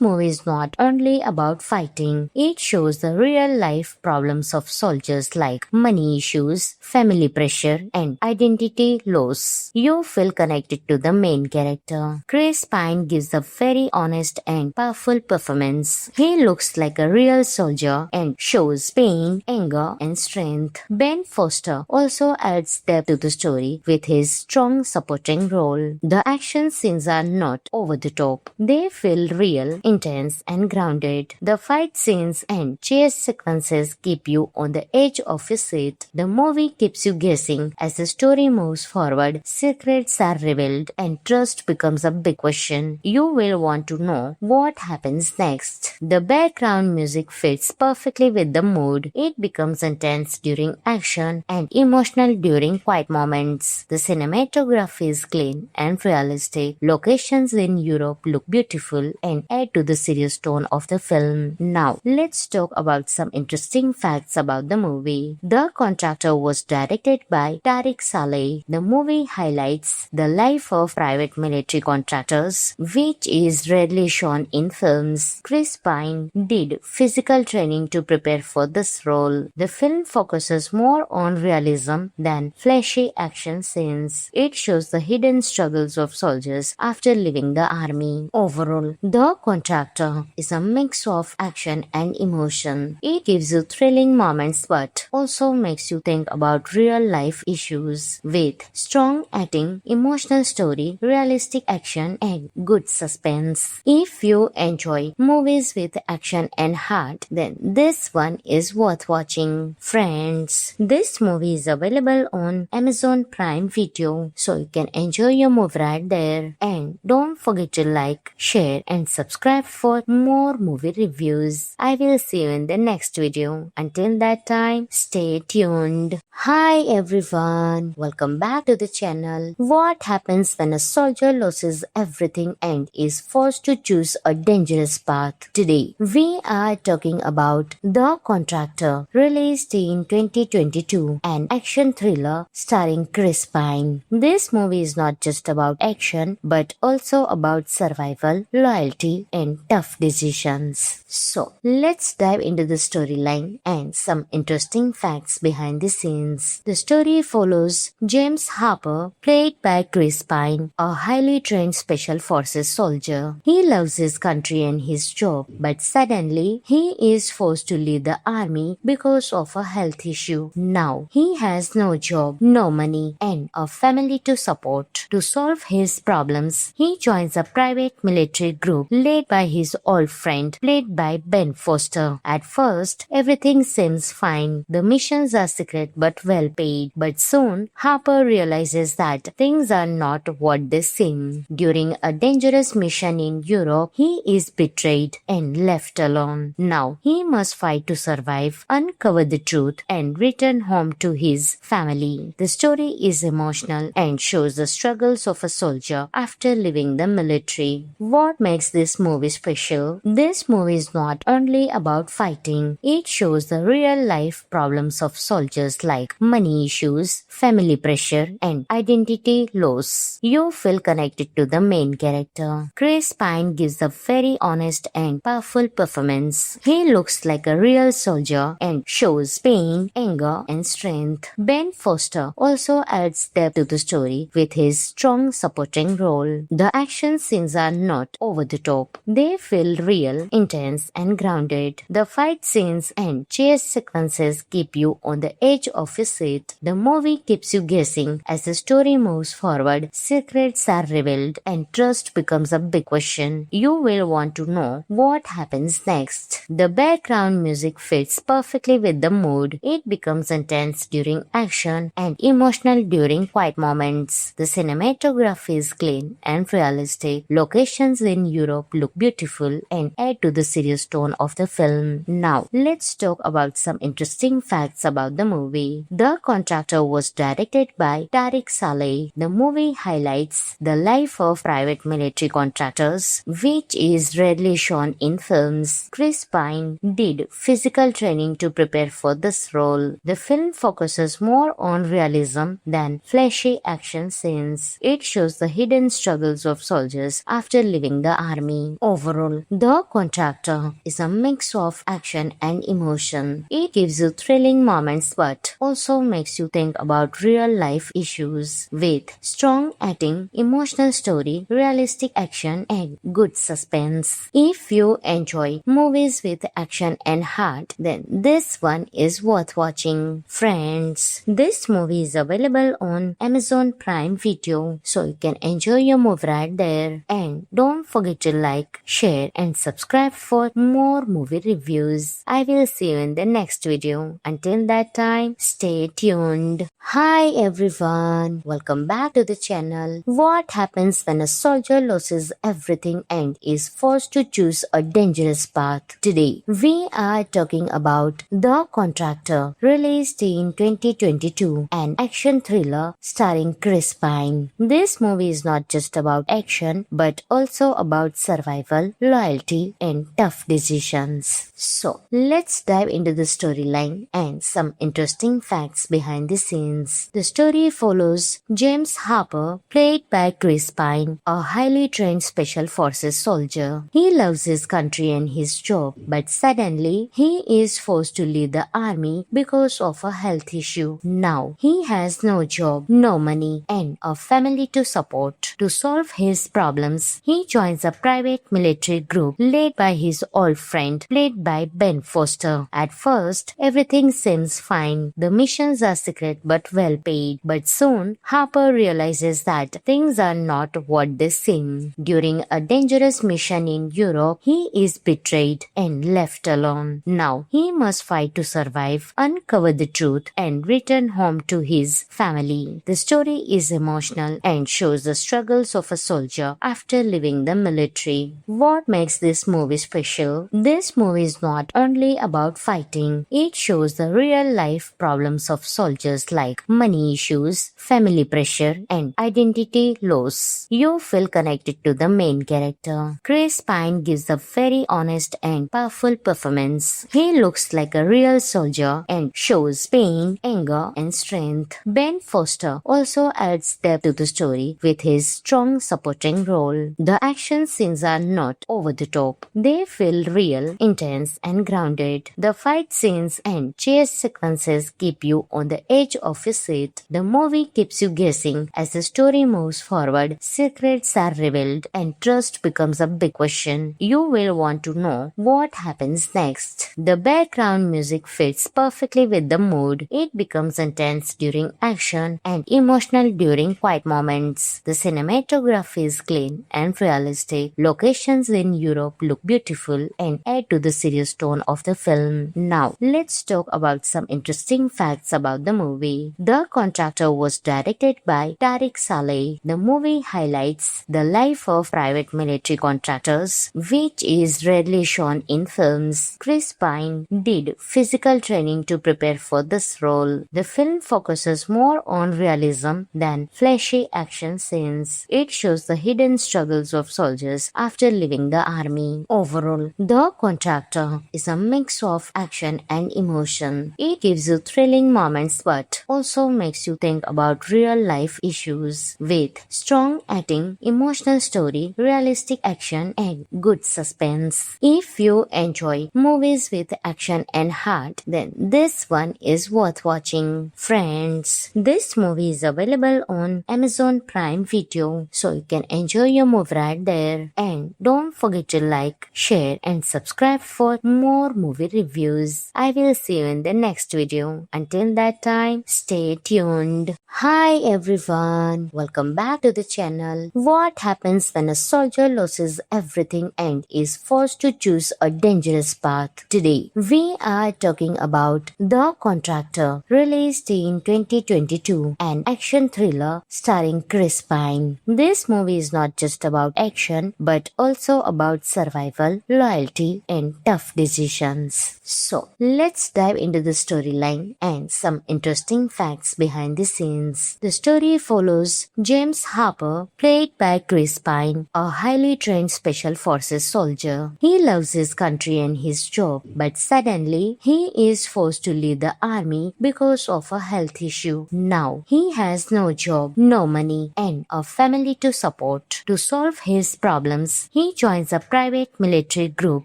movie is not only about fighting, it shows the real life problems of soldiers like money issues, family pressure, and identity loss. You feel connected to the main character. Chris Pine gives a very honest and powerful performance. He looks like a real soldier and shows pain, anger, and strength. Ben Foster also adds depth to the story with his strong supporting role. The action scenes are not over the top. They feel real, intense, and grounded. The fight scenes and chase sequences keep you on the edge of your seat. The movie keeps you guessing as the story moves forward, secrets are revealed, and trust becomes a big question. You will want to know what happens next. The background music fits perfectly with the mood. It becomes intense during action and emotional during quiet moments. The cinematography is clean and realistic. Locations in Europe look beautiful and add to the serious tone of the film. Now, let's talk about some interesting facts about the movie. The Contractor was directed by Tariq Saleh. The movie highlights the life of private military contractors, which is rarely shown in films. Chris Pine did physical training to prepare for this role. The film focuses more on realism than flashy action scenes. It shows the hidden struggles of soldiers after leaving the army. Overall, The Contractor is a mix of action and emotion. It gives you thrilling moments but also makes you think about real life issues. With strong acting, emotional story, realistic action, and good suspense. If you enjoy movies with action and heart, then this one is worth watching. Friends, this movie is available on Amazon Prime Video, so you can enjoy your movie right there. And don't forget to like, share, and subscribe for more movie reviews. I will see you in the next video. Until that time, stay tuned. Hi everyone, welcome back to the channel. What happens when a soldier loses everything and is forced to choose a dangerous path? Today, we are talking about The Contractor, released in 2022, an action thriller starring Chris Pine. This movie is not just about action, but also about survival, loyalty, and tough decisions. So, let's dive into the storyline and some interesting facts behind the scenes. The story follows James Harper, played by Chris Pine, a highly trained special forces soldier. He loves his country and his job, but suddenly he is forced to leave the army because of a health issue. Now, he has no job, no money, and a family to support. To solve his problems, he joins a private military group led by his old friend, played by Ben Foster. At first, everything seems fine. The missions are secret but well paid. But soon, Harper realizes that things are not what they seem. During a dangerous mission in Europe, he is betrayed and left alone. Now, he must fight to survive, uncover the truth, and return home to his family. The story is emotional and shows the struggles of a soldier after leaving the military. What makes this movie special? This movie is not only about fighting, it shows the real life problems of soldiers like money issues, family pressure, and identity loss. You feel connected to the main character. Chris Pine gives a very honest and powerful performance. He looks like a real soldier and shows pain, anger, and strength. Ben Foster also adds depth to the story with his strong supporting role. The action scenes are not over the top. They feel real, intense, and grounded. The fight scenes and chase sequences keep you on the edge of your seat. The movie keeps you guessing as the story moves forward, secrets are revealed, and trust becomes a big question. You will want to know what happens next. The background music fits perfectly with the mood. It becomes intense during action and emotional during quiet moments. The cinematography is clean and realistic. Locations in Europe look beautiful and add to the serious tone of the film. Now, let's talk about some interesting facts about the movie. The Contractor was directed by Tariq Saleh. The movie highlights the life of private military contractors, which is rarely shown in films. Chris Pine did physical training to prepare for this role. The film focuses more on realism than flashy action scenes. It shows the hidden struggles of soldiers after leaving the army. Overall, The Contractor is a mix of action and emotion. It gives you thrilling moments but also makes you think about real life issues with strong acting, emotional story, realistic action and good suspense. If you enjoy movies with action and heart, then this one is worth watching. Friends, this movie is available on Amazon Prime Video, so you can enjoy your movie right there. And don't forget to like, share and subscribe for more movie reviews. I will see you in the next video. Until that time, stay tuned. Hi everyone, welcome back to the channel. What happens when a soldier loses everything and is forced to choose a dangerous path? Today, we are talking about The Contractor, released in 2022, an action thriller starring Chris Pine. This movie is not just about action, but also about survival, loyalty, and tough decisions. So, let's dive into the storyline and some interesting facts behind the scenes. The story follows James Harper, played by Chris Pine, a highly trained special forces soldier. He loves his country and his job, but suddenly he is forced to leave the army because of a health issue. Now, he has no job, no money, and a family to support. To solve his problems, he joins a private military group led by his old friend, played by Ben Foster. At first, everything seems fine. The missions are secret but well paid. But soon, Harper realizes that things are not what they seem. During a dangerous mission in Europe, he is betrayed and left alone. Now, he must fight to survive, uncover the truth, and return home to his family. The story is emotional and shows the struggles of a soldier after leaving the military. What makes this movie special? This movie is not only about fighting. It shows the real-life problems of soldiers like money issues, family pressure, and identity loss. You feel connected to the main character. Chris Pine gives a very honest and powerful performance. He looks like a real soldier and shows pain, anger, and strength. Ben Foster also adds depth to the story with his strong supporting role. The action scenes are not over the top. They feel real, intense, and grounded. The fight scenes and chase sequences keep you on the edge of your seat. The movie keeps you guessing as the story moves forward. Secrets are revealed and trust becomes a big question. You will want to know what happens next. The background music fits perfectly with the mood. It becomes intense during action and emotional during quiet moments. The cinematography is clean and realistic. Locations in Europe look beautiful and add to the serious tone of the film. Now, let's talk about some interesting facts about the movie. The Contractor was directed by Tariq Saleh. The movie highlights the life of private military contractors, which is rarely shown in films. Chris Pine did physical training to prepare for this role. The film focuses more on realism than flashy action scenes. It shows the hidden struggles of soldiers after leaving the army. Overall, The Contractor is a mix of action and emotion. It gives you thrilling moments but also makes you think about real life issues with strong acting, emotional story, realistic action and good suspense. If you enjoy movies with action and heart, then this one is worth watching. Friends, this movie is available on Amazon Prime Video, so you can enjoy your movie right there. And don't forget to like, share and subscribe for more movie reviews. I will see you in the next video. Until that time, stay tuned. Hi everyone, welcome back to the channel. What happens when a soldier loses everything and is forced to choose a dangerous path? Today, we are talking about The Contractor, released in 2022, an action thriller starring Chris Pine. This movie is not just about action, but also about survival, loyalty, and tough decisions. So, let's dive into the storyline and some interesting facts behind the scenes. The story follows James Harper, played by Chris Pine, a highly trained special forces soldier. He loves his country and his job, but suddenly he is forced to leave the army army because of a health issue. Now he has no job, no money, and a family to support. To solve his problems, he joins a private military group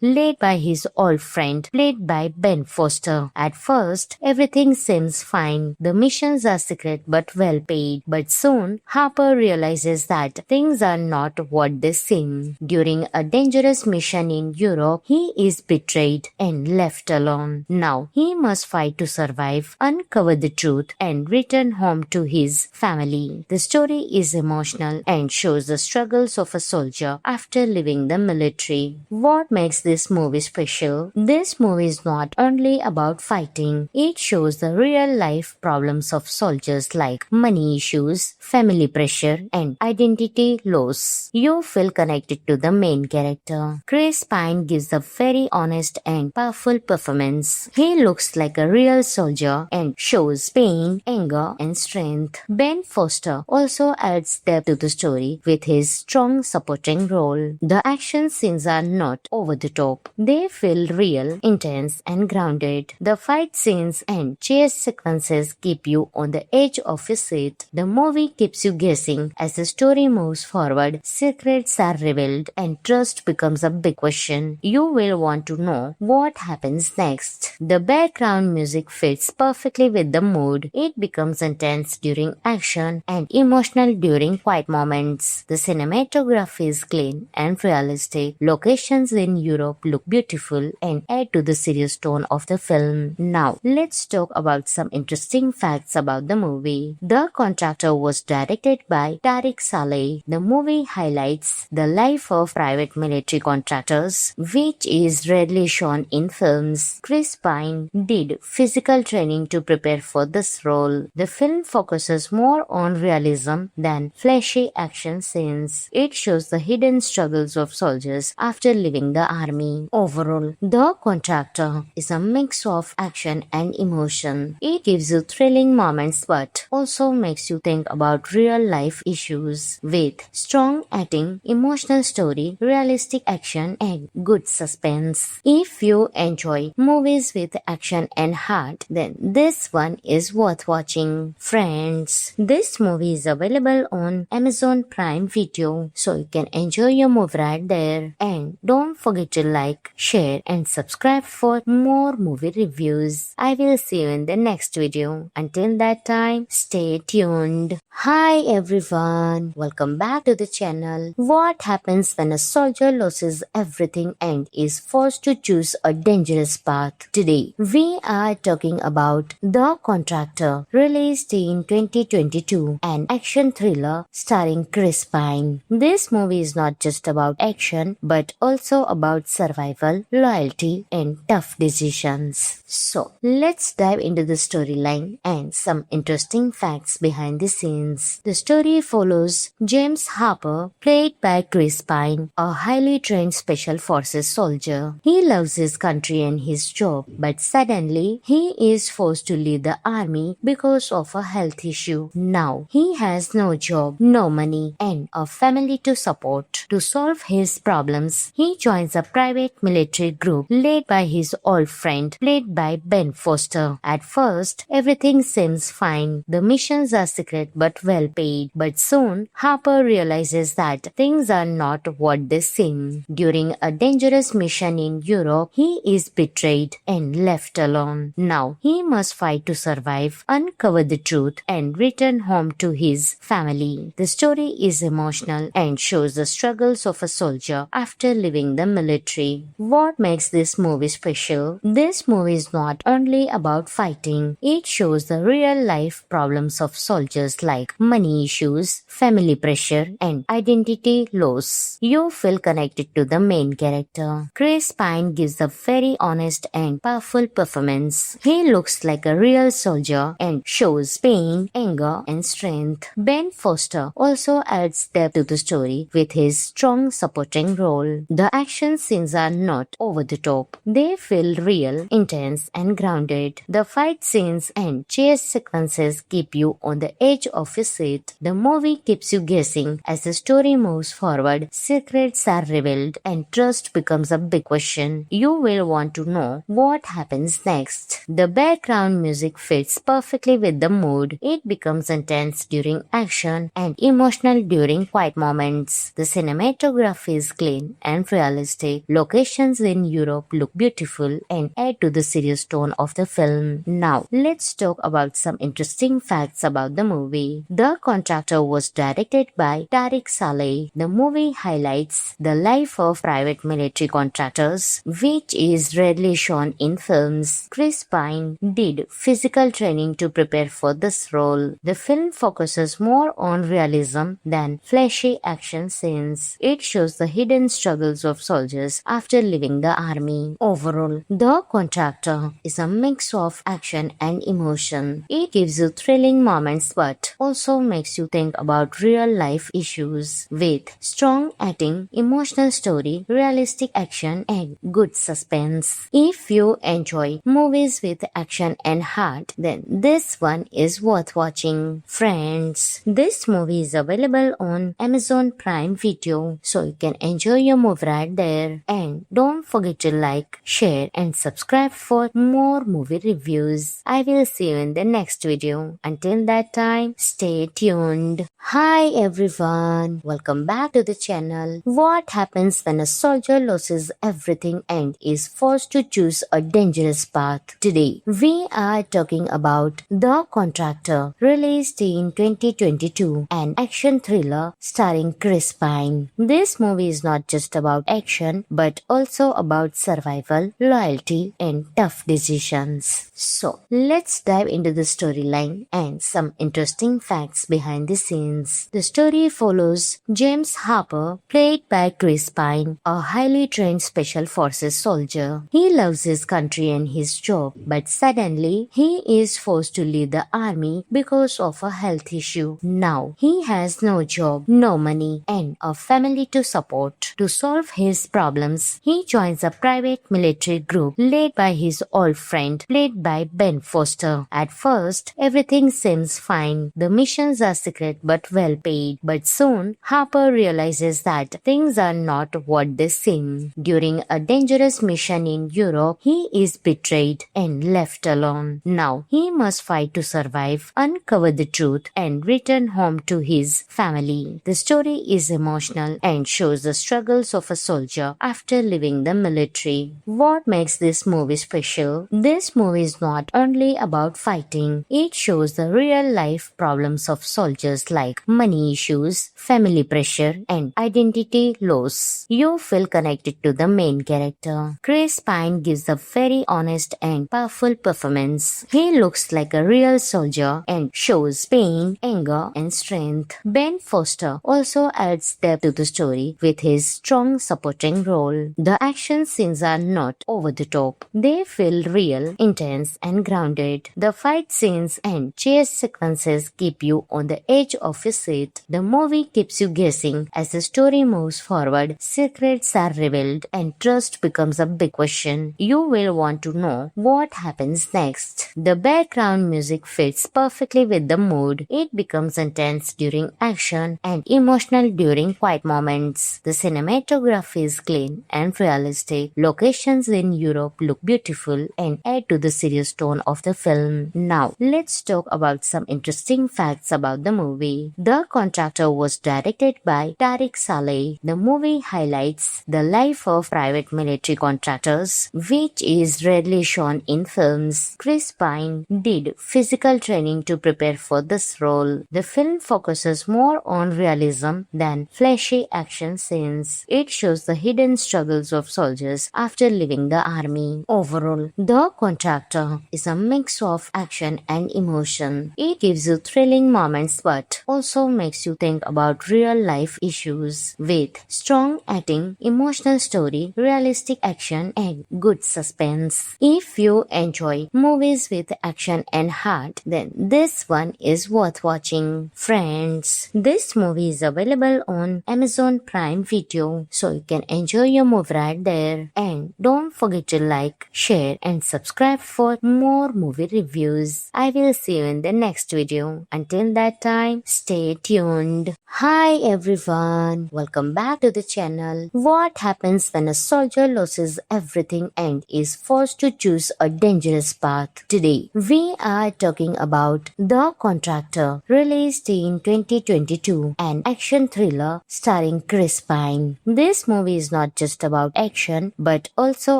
led by his old friend, played by Ben Foster. At first, everything seems fine. The missions are secret but well paid. But soon, Harper realizes that things are not what they seem. During a dangerous mission in Europe, he is betrayed and left alone. Now, he must fight to survive, uncover the truth, and return home to his family. The story is emotional and shows the struggles of a soldier after leaving the military. What makes this movie special? This movie is not only about fighting, it shows the real life problems of soldiers like money issues, family pressure, and identity loss. You feel connected to the main character. Chris Pine gives a very honest and powerful performance. He looks like a real soldier and shows pain, anger, and strength. Ben Foster also adds depth to the story with his strong supporting role. The action scenes are not over the top. They feel real, intense, and grounded. The fight scenes and chase sequences keep you on the edge of your seat. The movie keeps you guessing as the story moves forward. Secrets are revealed and trust becomes a big question. You will want to know what happens next. The background music fits perfectly with the mood. It becomes intense during action and emotional during quiet moments. The cinematography is clean and realistic. Locations in Europe look beautiful and add to the serious tone of the film. Now, let's talk about some interesting facts about the movie. The Contractor was directed by Tariq Saleh. The movie highlights the life of private military contractors, which is rarely shown in films. Chris Pine did physical training to prepare for this role. The film focuses more on realism than flashy action scenes. It shows the hidden struggles of soldiers after leaving the army. Overall, The Contractor is a mix of action and emotion. It gives you thrilling moments but also makes you think about real life issues. With strong acting, emotional story, realistic action, and good suspense. If you enjoy movies with action and heart, then this one is worth watching. Friends, this movie is available on Amazon Prime Video, so you can enjoy your movie right there. And don't forget to like, share, and subscribe for more movie reviews. I will see you in the next video. Until that time, stay tuned. Hi everyone, welcome back to the channel. What happens when a soldier loses everything and is forced to choose a dangerous path? Today, we are talking about The Contractor, released in 2022, an action thriller starring Chris Pine. This movie is not just about action, but also about survival, loyalty, and tough decisions. So, let's dive into the storyline and some interesting facts behind the scenes. The story follows James Harper, played by Chris Pine, a highly trained special forces soldier. He loves his country and his job, but suddenly he is forced to leave the army because of a health issue. Now he has no job, no money, and a family to support. To solve his problems, he joins a private military group led by his old friend, played by Ben Foster. At first, everything seems fine. The missions are secret but well paid. But soon, Harper realizes that things are not what they seem. During a dangerous mission in Europe, he is betrayed and left alone. Now, he must fight to survive, uncover the truth, and return home to his family. The story is emotional and shows the struggles of a soldier after leaving the military. What makes this movie special? This movie is not only about fighting, it shows the real life problems of soldiers like money issues, family pressure, and identity loss. You feel connected to the main character. Chris Pine gives a very honest and powerful performance. He looks like a real soldier and shows pain, anger, and strength. Ben Foster also adds depth to the story with his strong supporting role. The action scenes are not over the top. They feel real, intense, and grounded. The fight scenes and chase sequences keep you on the edge of your seat. The movie keeps you guessing as the story moves forward. Secrets are revealed and trust becomes a big question. You will want to know what happens next. The background music fits perfectly with the mood. It becomes intense during action and emotional during quiet moments. The cinematography is clean and realistic. Locations in Europe look beautiful and add to the serious tone of the film. Now, let's talk about some interesting facts about the movie. The Contractor was directed by Tariq Saleh. The movie highlights the life of private military contractors, which is rarely shown in films. Chris Pine did physical training to prepare for this role. The film focuses more on realism than flashy action scenes. It shows the hidden struggles of soldiers after leaving the army. Overall, The Contractor is a mix of action and emotion. It gives you thrilling moments but also makes you think about real life issues. With strong acting, emotional story, realistic action and good suspense. If you enjoy movies with action and heart, then this one is worth watching. Friends, this movie is available on Amazon Prime Video, so you can enjoy your movie right there. And don't forget to like, share and subscribe for more movie reviews. I will see you in the next video. Until that time, stay tuned. Hi everyone, welcome back to the channel. What happens when a soldier loses everything and is forced to choose a dangerous path? Today, we are talking about The Contractor, released in 2022, an action thriller starring Chris Pine. This movie is not just about action, but also about survival, loyalty, and tough decisions. So, let's dive into the storyline and some interesting facts behind the scenes. The story follows James Harper, played by Chris Pine, a highly trained special forces soldier. He loves his country and his job, but suddenly he is forced to leave the army because of a health issue. Now, he has no job, no money, and a family to support. To solve his problems, he joins a private military group led by his old friend, played by Ben Foster. At first, everything seems fine. The missions are secret but well paid. But soon, Harper realizes that things are not what they seem. During a dangerous mission in Europe, he is betrayed and left alone. Now, he must fight to survive, uncover the truth, and return home to his family. The story is emotional and shows the struggles of a soldier after leaving the military. What makes this movie special? This movie is not only about fighting. It shows the real-life problems of soldiers like money issues, family pressure, and identity loss. You feel connected to the main character. Chris Pine gives a very honest and powerful performance. He looks like a real soldier and shows pain, anger, and strength. Ben Foster also adds depth to the story with his strong supporting role. The action scenes are not over the top. They feel real, intense, and grounded. The fight scenes and chase sequences keep you on the edge of your seat. The movie keeps you guessing as the story moves forward. Secrets are revealed and trust becomes a big question. You will want to know what happens next. The background music fits perfectly with the mood. It becomes intense during action and emotional during quiet moments. The cinematography is clean and realistic. Locations in Europe look beautiful and add to the serious tone of the film. Now, let's talk about some interesting facts about the movie. The Contractor was directed by Tariq Saleh. The movie highlights the life of private military contractors, which is rarely shown in films. Chris Pine did physical training to prepare for this role. The film focuses more on realism than flashy action scenes. It shows the hidden struggles of soldiers after leaving the army. Overall, The Contractor is a mix of action and emotion. It gives you thrilling moments but also makes you think about real life issues. With strong acting, emotional story, realistic action and good suspense. If you enjoy movies with action and heart, then this one is worth watching. Friends, this movie is available on Amazon Prime Video, so you can enjoy your movie right there. And don't forget to like, share and subscribe for more movie reviews. I will see you in the next video. Until that time, stay tuned. Hi everyone, welcome back to the channel. What happens when a soldier loses everything and is forced to choose a dangerous dangerous path. Today, we are talking about The Contractor, released in 2022, an action thriller starring Chris Pine. This movie is not just about action, but also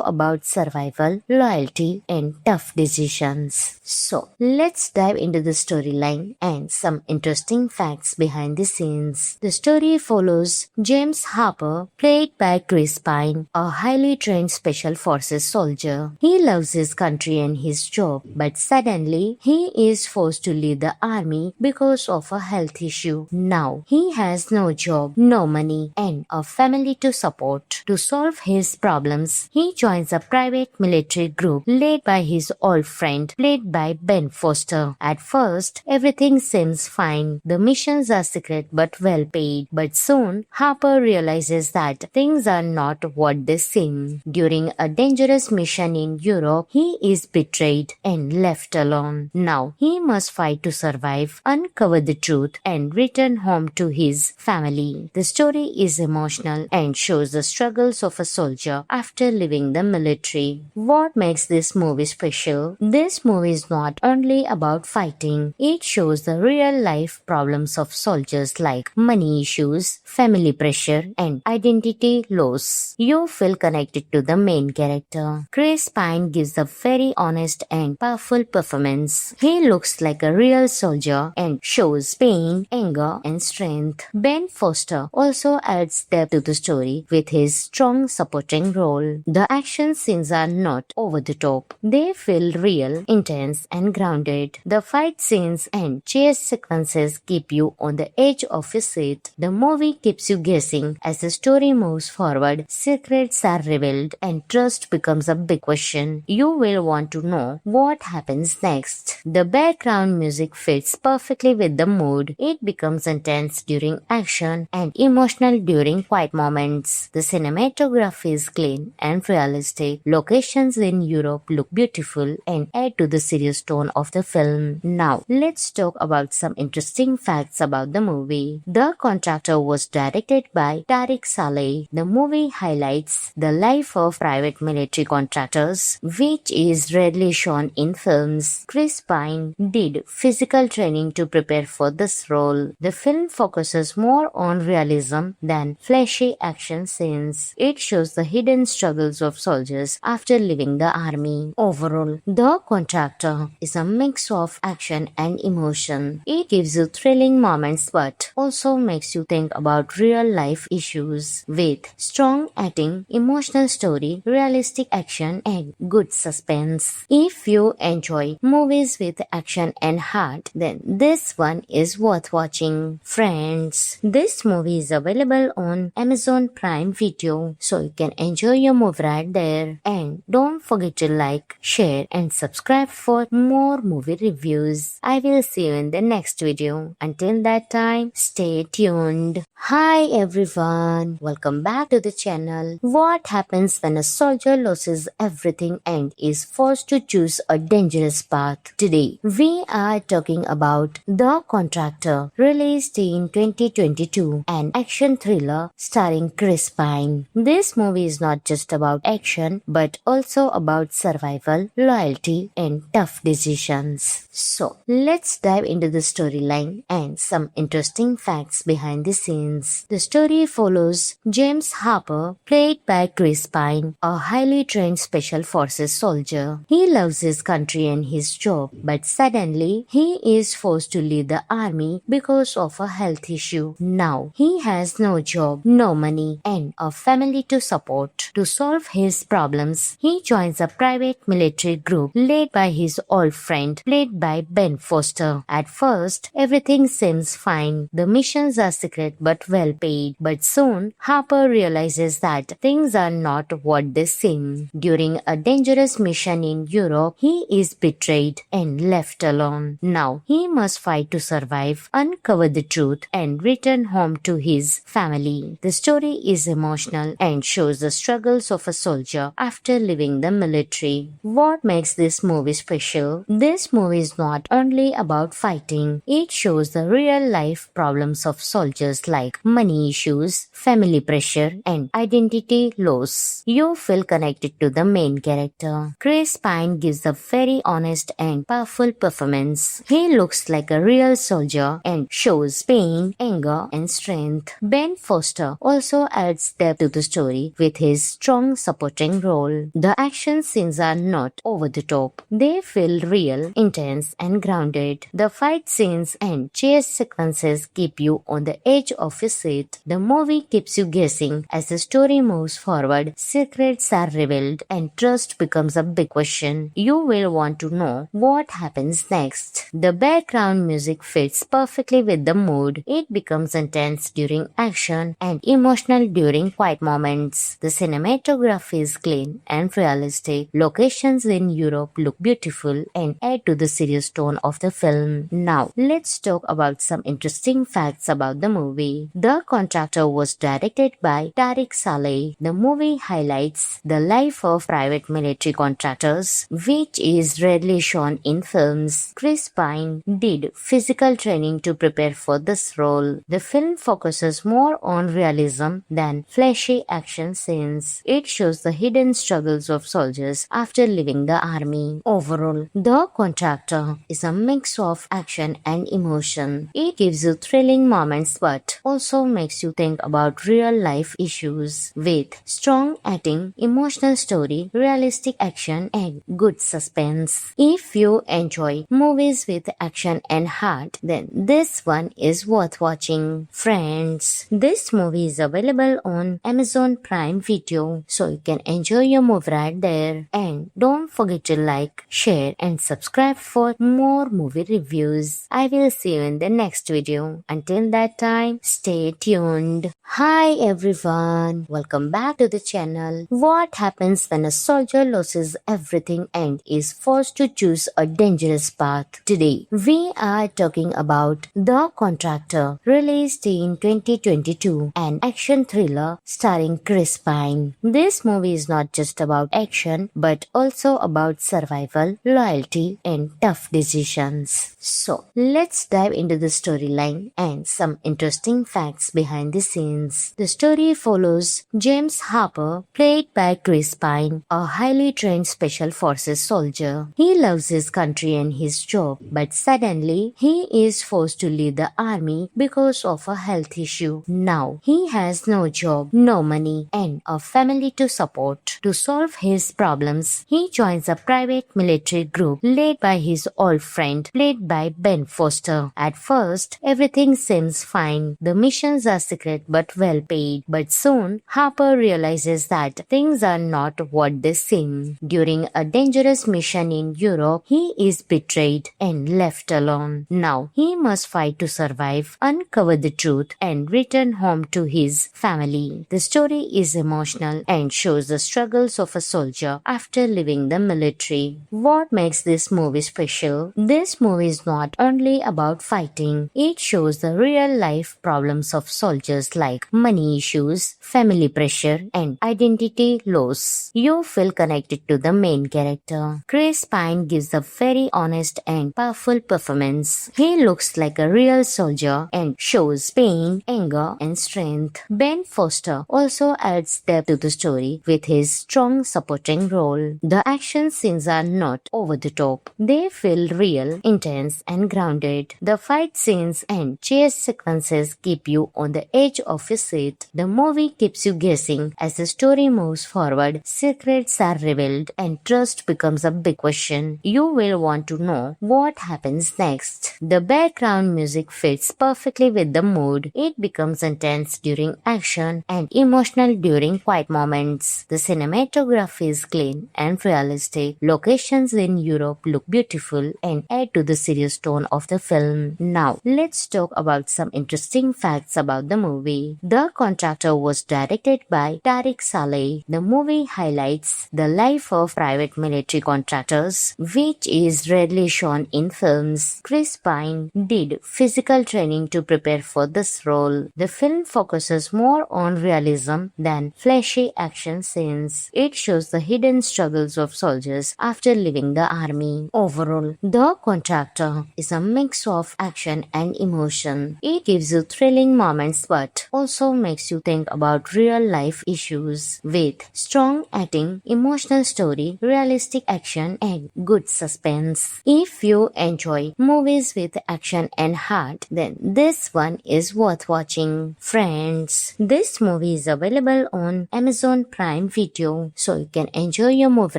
about survival, loyalty, and tough decisions. So, let's dive into the storyline and some interesting facts behind the scenes. The story follows James Harper, played by Chris Pine, a highly trained special forces soldier. He loves his country and his job, but suddenly he is forced to leave the army because of a health issue. Now, he has no job, no money, and a family to support. To solve his problems, he joins a private military group led by his old friend, played by Ben Foster. At first, everything seems fine. The missions are secret but well paid. But soon, Harper realizes that things are not what they seem. During a dangerous mission in Europe, he is betrayed and left alone. Now, he must fight to survive, uncover the truth, and return home to his family. The story is emotional and shows the struggles of a soldier after leaving the military. What makes this movie special? This movie is not only about fighting, it shows the real-life problems of soldiers like money issues, family pressure, and identity loss. You feel connected to the main character. Chris Pine gives a very honest and powerful performance. He looks like a real soldier and shows pain, anger, and strength. Ben Foster also adds depth to the story with his strong supporting role. The action scenes are not over the top. They feel real, intense, and grounded. The fight scenes and chase sequences keep you on the edge of your seat. The movie keeps you guessing as the story moves forward. Secrets are revealed and trust becomes a big question. You will want to know what happens next. The background music fits perfectly with the mood. It becomes intense during action and emotional during quiet moments. The cinematography is clean and realistic. Locations in Europe look beautiful and add to the serious tone of the film. Now, let's talk about some interesting facts about the movie. The Contractor was directed by Tariq Saleh. The movie highlights the life of private military contractors, which is rarely shown in films. Chris Pine did physical training to prepare for this role. The film focuses more on realism than flashy action scenes. It shows the hidden struggles of soldiers after leaving the army. Overall, The Contractor is a mix of action and emotion. It gives you thrilling moments but also makes you think about real-life issues. With strong acting, emotional story, realistic action, and good suspense. If you enjoy movies with action and heart, then this one is worth watching. Friends, this movie is available on Amazon Prime Video, so you can enjoy your movie right there. And don't forget to like, share, and subscribe for more movie reviews. I will see you in the next video. Until that time, stay tuned. Hi everyone, welcome back to the channel. What happens when a soldier loses everything and is forced to choose a dangerous path? Today, we are talking about The Contractor, released in 2022, an action thriller starring Chris Pine. This movie is not just about action, but also about survival, loyalty, and tough decisions. So, let's dive into the storyline and some interesting facts behind the scenes. The story follows James Harper, played by Chris Pine, a highly trained special forces soldier. He loves his country and his job, but suddenly he is forced to leave the army because of a health issue. Now, he has no job, no money, and a family to support. To solve his problems, he joins a private military group led by his old friend, played by Ben Foster. At first, everything seems fine. The missions are secret but well paid. But soon, Harper realizes that things are not what they seem. During a dangerous mission in Europe, he is betrayed and left alone. Now, he must fight to survive, uncover the truth, and return home to his family. The story is emotional and shows the struggles of a soldier after leaving the military. What makes this movie special? This movie is not only about fighting, it shows the real-life problems of soldiers like money issues, family pressure, and identity loss. You feel connected to the main character. Chris Pine Pine gives a very honest and powerful performance. He looks like a real soldier and shows pain, anger, and strength. Ben Foster also adds depth to the story with his strong supporting role. The action scenes are not over the top. They feel real, intense, and grounded. The fight scenes and chase sequences keep you on the edge of your seat. The movie keeps you guessing as the story moves forward. Secrets are revealed and trust becomes a big question. You will want to know what happens next. The background music fits perfectly with the mood. It becomes intense during action and emotional during quiet moments. The cinematography is clean and realistic. Locations in Europe look beautiful and add to the serious tone of the film. Now, let's talk about some interesting facts about the movie. The Contractor was directed by Tariq Saleh. The movie highlights the life of private military contractors, which is rarely shown in films. Chris Pine did physical training to prepare for this role. The film focuses more on realism than flashy action scenes. It shows the hidden struggles of soldiers after leaving the army. Overall, The Contractor is a mix of action and emotion. It gives you thrilling moments but also makes you think about real life issues. With strong acting, emotional story, realistic action, and good suspense. If you enjoy movies with action and heart, then this one is worth watching. Friends, this movie is available on Amazon Prime Video, so you can enjoy your movie right there. And don't forget to like, share, and subscribe for more movie reviews. I will see you in the next video. Until that time, stay tuned. Hi everyone, welcome back to the channel. What happens when a soldier loses everything and is forced to choose a dangerous path? Today, we are talking about The Contractor, released in 2022, an action thriller starring Chris Pine. This movie is not just about action, but also about survival, loyalty, and tough decisions. So, let's dive into the storyline and some interesting facts behind the scenes. The story follows James Harper, played by Chris Pine, a highly trained special forces soldier. He loves his country and his job, but suddenly he is forced to leave the army because of a health issue. Now, he has no job, no money, and a family to support. To solve his problems, he joins a private military group led by his old friend, played by Ben Foster. At first, everything seems fine. The missions are secret but well paid. But soon, Harper realizes that things are not what they seem. During a dangerous mission in Europe, he is betrayed and left alone. Now, he must fight to survive, uncover the truth, and return home to his family. The story is emotional and shows the struggles of a soldier after leaving the military. What makes this movie special? This movie is not only about fighting. It shows the real-life problems of soldiers like money issues, family pressure, and identity loss. You feel connected to the main character. Chris Pine gives a very honest and powerful performance. He looks like a real soldier and shows pain, anger, and strength. Ben Foster also adds depth to the story with his strong supporting role. The action scenes are not over the top. They feel real, intense, and grounded. The fight scenes and chase sequences keep you on the edge of your seat. The movie keeps you guessing as the story moves forward. Secrets are revealed and trust becomes a big question. You will want to know what happens next. The background music fits perfectly with the mood. It becomes intense during action and emotional during quiet moments. The cinematography is clean and realistic. Locations in Europe look beautiful and add to the serious tone of the film. Now, let's talk about some interesting facts about the movie. The Contractor was directed by Tariq Saleh. The movie highlights the life of private military contractors, which is rarely shown in films. Chris Pine did physical training to prepare for this role. The film focuses more on realism than flashy action scenes. It shows the hidden struggles of soldiers after leaving the army. Overall, The Contractor is a mix of action and emotion. It gives you thrilling moments but also makes you think about real life issues. With strong acting, emotional story, real realistic action, and good suspense. If you enjoy movies with action and heart, then this one is worth watching. Friends, this movie is available on Amazon Prime Video, so you can enjoy your movie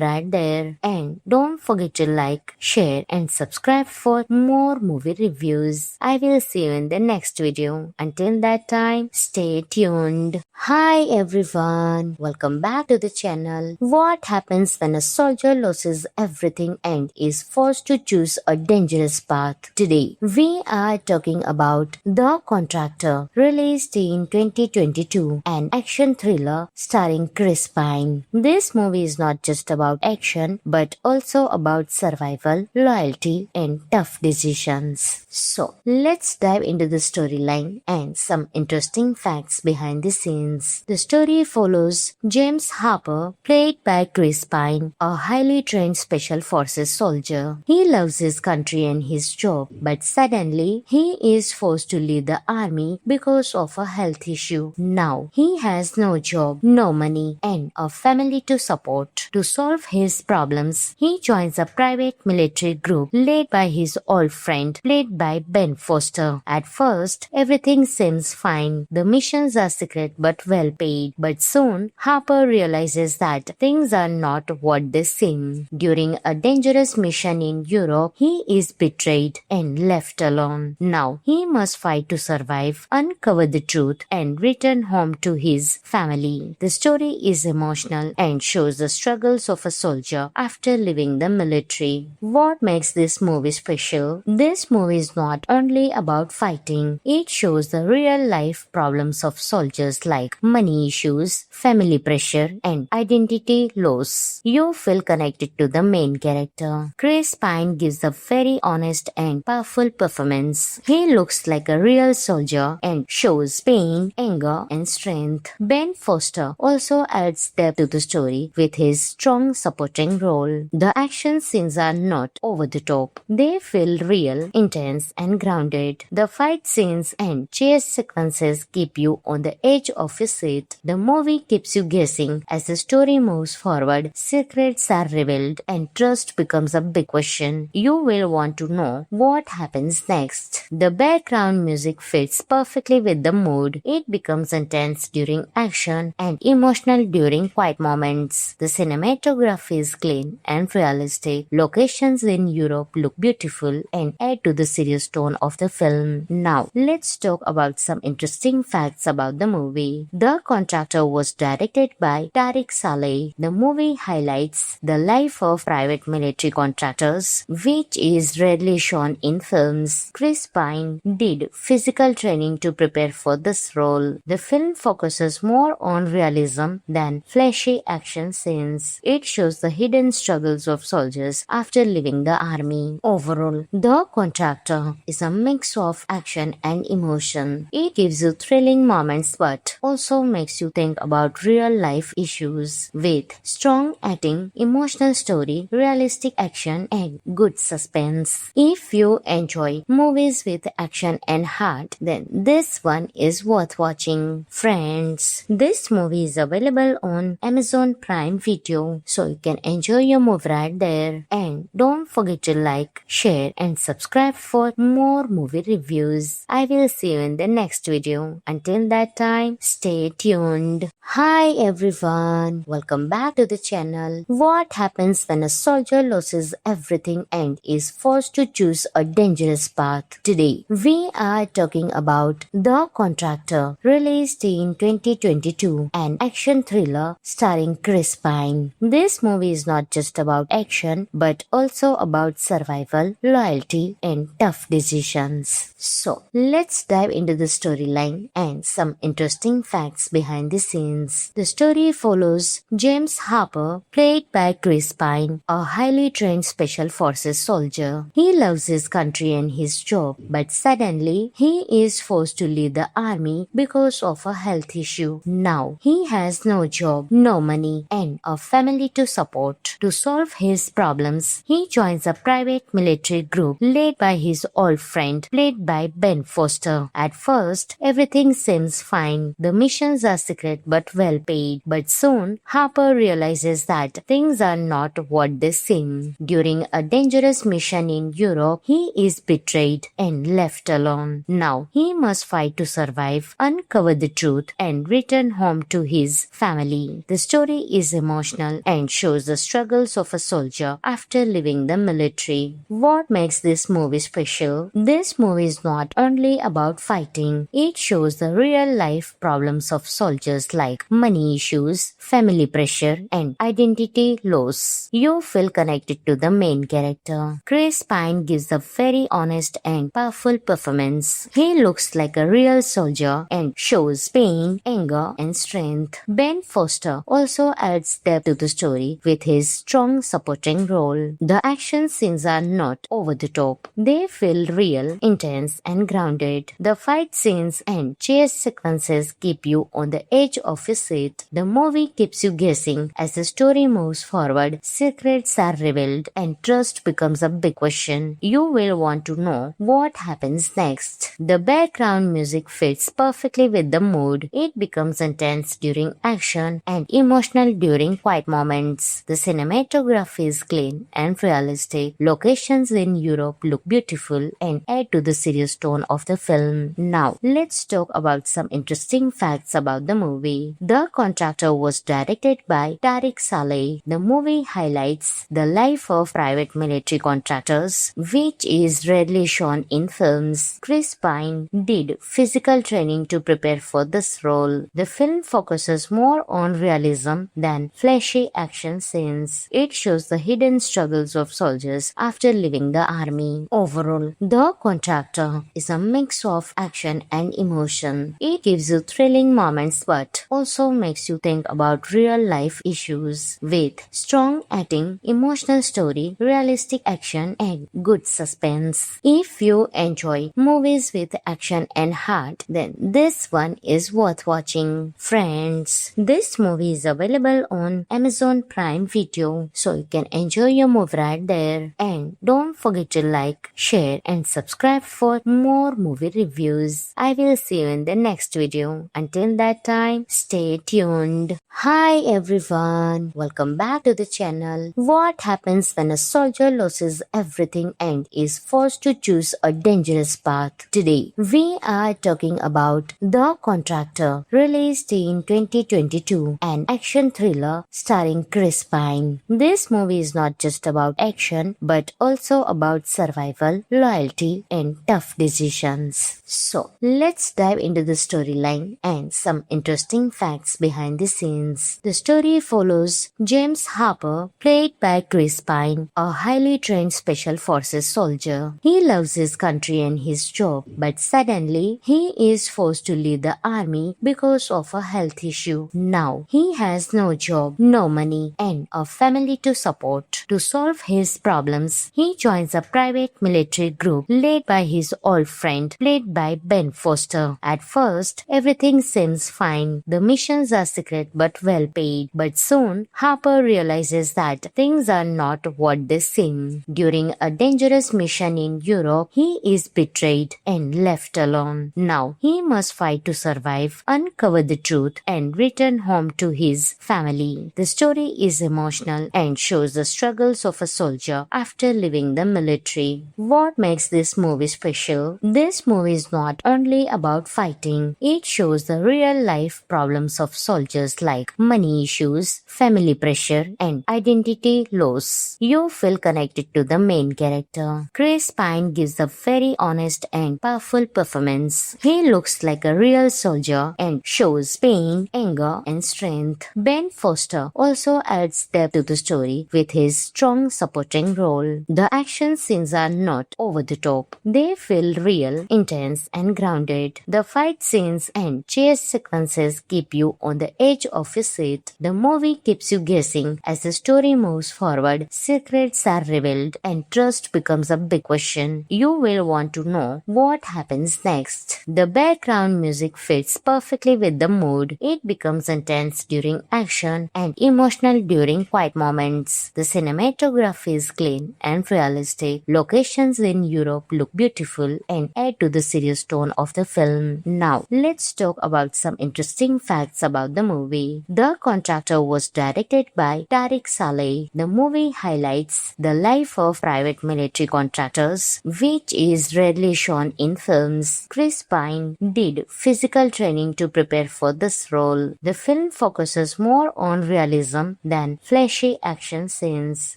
right there. And don't forget to like, share and subscribe for more movie reviews. I will see you in the next video. Until that time, stay tuned. Hi everyone, welcome back to the channel. What happens when a soldier loses everything and is forced to choose a dangerous path? Today, we are talking about The Contractor, released in 2022, an action thriller starring Chris Pine. This movie is not just about action, but also about survival, loyalty, and tough decisions. So, let's dive into the storyline and some interesting facts behind the scenes. The story follows James Harper, played by Chris Pine, a highly trained special forces soldier. He loves his country and his job, but suddenly he is forced to leave the army because of a health issue. Now, he has no job, no money, and a family to support. To solve his problems, he joins a private military group led by his old friend, played by Ben Foster. At first, everything seems fine. The missions are secret but well paid. But soon, Harper realizes that things are not what they seem. During a dangerous mission in Europe, he is betrayed and left alone. Now, he must fight to survive, uncover the truth, and return home to his family. The story is emotional and shows the struggles of a soldier after leaving the military. What makes this movie special? This movie is not only about fighting, it shows the real-life problems of soldiers like money issues, family pressure, and identity loss. You feel connected to the main character. Chris Pine gives a very honest and powerful performance. He looks like a real soldier and shows pain, anger, and strength. Ben Foster also adds depth to the story with his strong supporting role. The action scenes are not over the top. They feel real, intense, and grounded. The fight scenes and chase sequences keep you on the edge of your seat. The movie keeps you guessing as the story moves forward. Secrets are revealed and trust becomes a big question. You will want to know what happens next. The background music fits perfectly with the mood. It becomes intense during action and emotional during quiet moments. The cinematography is clean and realistic. Locations in Europe look beautiful and add to the serious tone of the film. Now, let's talk about some interesting facts about the movie. The Contractor was directed by Tariq Saleh. The movie highlights the life of private military contractors, which is rarely shown in films. Chris Pine did physical training to prepare for this role. The film focuses more on realism than flashy action scenes. It shows the hidden struggles of soldiers after leaving the army. Overall, The Contractor is a mix of action and emotion. It gives you thrilling moments but also makes you think about real-life issues. With strong acting, emotional story, realistic action, and good suspense. If you enjoy movies with action and heart, then this one is worth watching. Friends, this movie is available on Amazon Prime Video, so you can enjoy your movie right there. And don't forget to like, share, and subscribe for more movie reviews. I will see you in the next video. Until that time, stay tuned. Hi everyone, welcome back to the channel. What happens when a soldier loses everything and is forced to choose a dangerous path? Today, we are talking about The Contractor, released in 2022, an action thriller starring Chris Pine. This movie is not just about action, but also about survival, loyalty, and tough decisions. So, let's dive into the storyline and some interesting facts behind the scenes. The story follows James Harper, played by Chris Pine, a highly trained special forces soldier. He loves his country and his job, but suddenly he is forced to leave the army because of a health issue. Now, he has no job, no money, and a family to support. To solve his problems, he joins a private military group led by his old friend, played by Ben Foster. At first, everything seems fine. The missions are secret but well paid. But soon, Harper realizes that things things are not what they seem. During a dangerous mission in Europe, he is betrayed and left alone. Now he must fight to survive, uncover the truth, and return home to his family. The story is emotional and shows the struggles of a soldier after leaving the military. What makes this movie special? This movie is not only about fighting, it shows the real life problems of soldiers like money issues, family pressure, and identity loss. You feel connected to the main character. Chris Pine gives a very honest and powerful performance. He looks like a real soldier and shows pain, anger, and strength. Ben Foster also adds depth to the story with his strong supporting role. The action scenes are not over the top. They feel real, intense, and grounded. The fight scenes and chase sequences keep you on the edge of your seat. The movie keeps you guessing as the story moves forward. Secrets are revealed and trust becomes a big question. You will want to know what happens next. The background music fits perfectly with the mood. It becomes intense during action and emotional during quiet moments. The cinematography is clean and realistic. Locations in Europe look beautiful and add to the serious tone of the film. Now, let's talk about some interesting facts about the movie. The Contractor was directed by Tariq Saleh. The movie highlights the life of private military contractors, which is rarely shown in films. Chris Pine did physical training to prepare for this role. The film focuses more on realism than flashy action scenes. It shows the hidden struggles of soldiers after leaving the army. Overall, The Contractor is a mix of action and emotion. It gives you thrilling moments but also makes you think about real life issues. With strong acting, emotional story, realistic action, and good suspense. If you enjoy movies with action and heart, then this one is worth watching. Friends, this movie is available on Amazon Prime Video, so you can enjoy your movie right there. And don't forget to like, share, and subscribe for more movie reviews. I will see you in the next video. Until that time, stay tuned. Hi everyone, welcome back to the channel. What happens when a soldier loses everything and is forced to choose a dangerous path? Today, we are talking about The Contractor, released in 2022, an action thriller starring Chris Pine. This movie is not just about action, but also about survival, loyalty, and tough decisions. So, let's dive into the storyline and some interesting facts behind the scenes. The story follows James Harper, played by Chris Pine, a highly trained special forces soldier. He loves his country and his job, but suddenly he is forced to leave the army because of a health issue. Now he has no job, no money, and a family to support. To solve his problems, he joins a private military group led by his old friend, played by Ben Foster. At first, everything seems fine. The missions are secret but well paid. But soon, Harper realizes that things are not what they seem. During a dangerous mission in Europe, he is betrayed and left alone. Now he must fight to survive, uncover the truth, and return home to his family. The story is emotional and shows the struggles of a soldier after leaving the military. What makes this movie special? This movie is not only about fighting, it shows the real life problems of soldiers like money issues, family pressure, and identity loss. You feel connected to the main character. Chris Pine gives a very honest and powerful performance. He looks like a real soldier and shows pain, anger, and strength. Ben Foster also adds depth to the story with his strong supporting role. The action scenes are not over the top. They feel real, intense, and grounded. The fight scenes and chase sequences keep you on the edge of your seat. The movie keeps you guessing as the story moves forward. Secrets are revealed and trust becomes a big question. You will want to know what happens next. The background music fits perfectly with the mood. It becomes intense during action and emotional during quiet moments. The cinematography is clean and realistic. Locations in Europe look beautiful and add to the serious tone of the film. Now, let's talk about some interesting facts about the movie. The Contractor was directed by by Tariq Saleh. The movie highlights the life of private military contractors, which is rarely shown in films. Chris Pine did physical training to prepare for this role. The film focuses more on realism than flashy action scenes.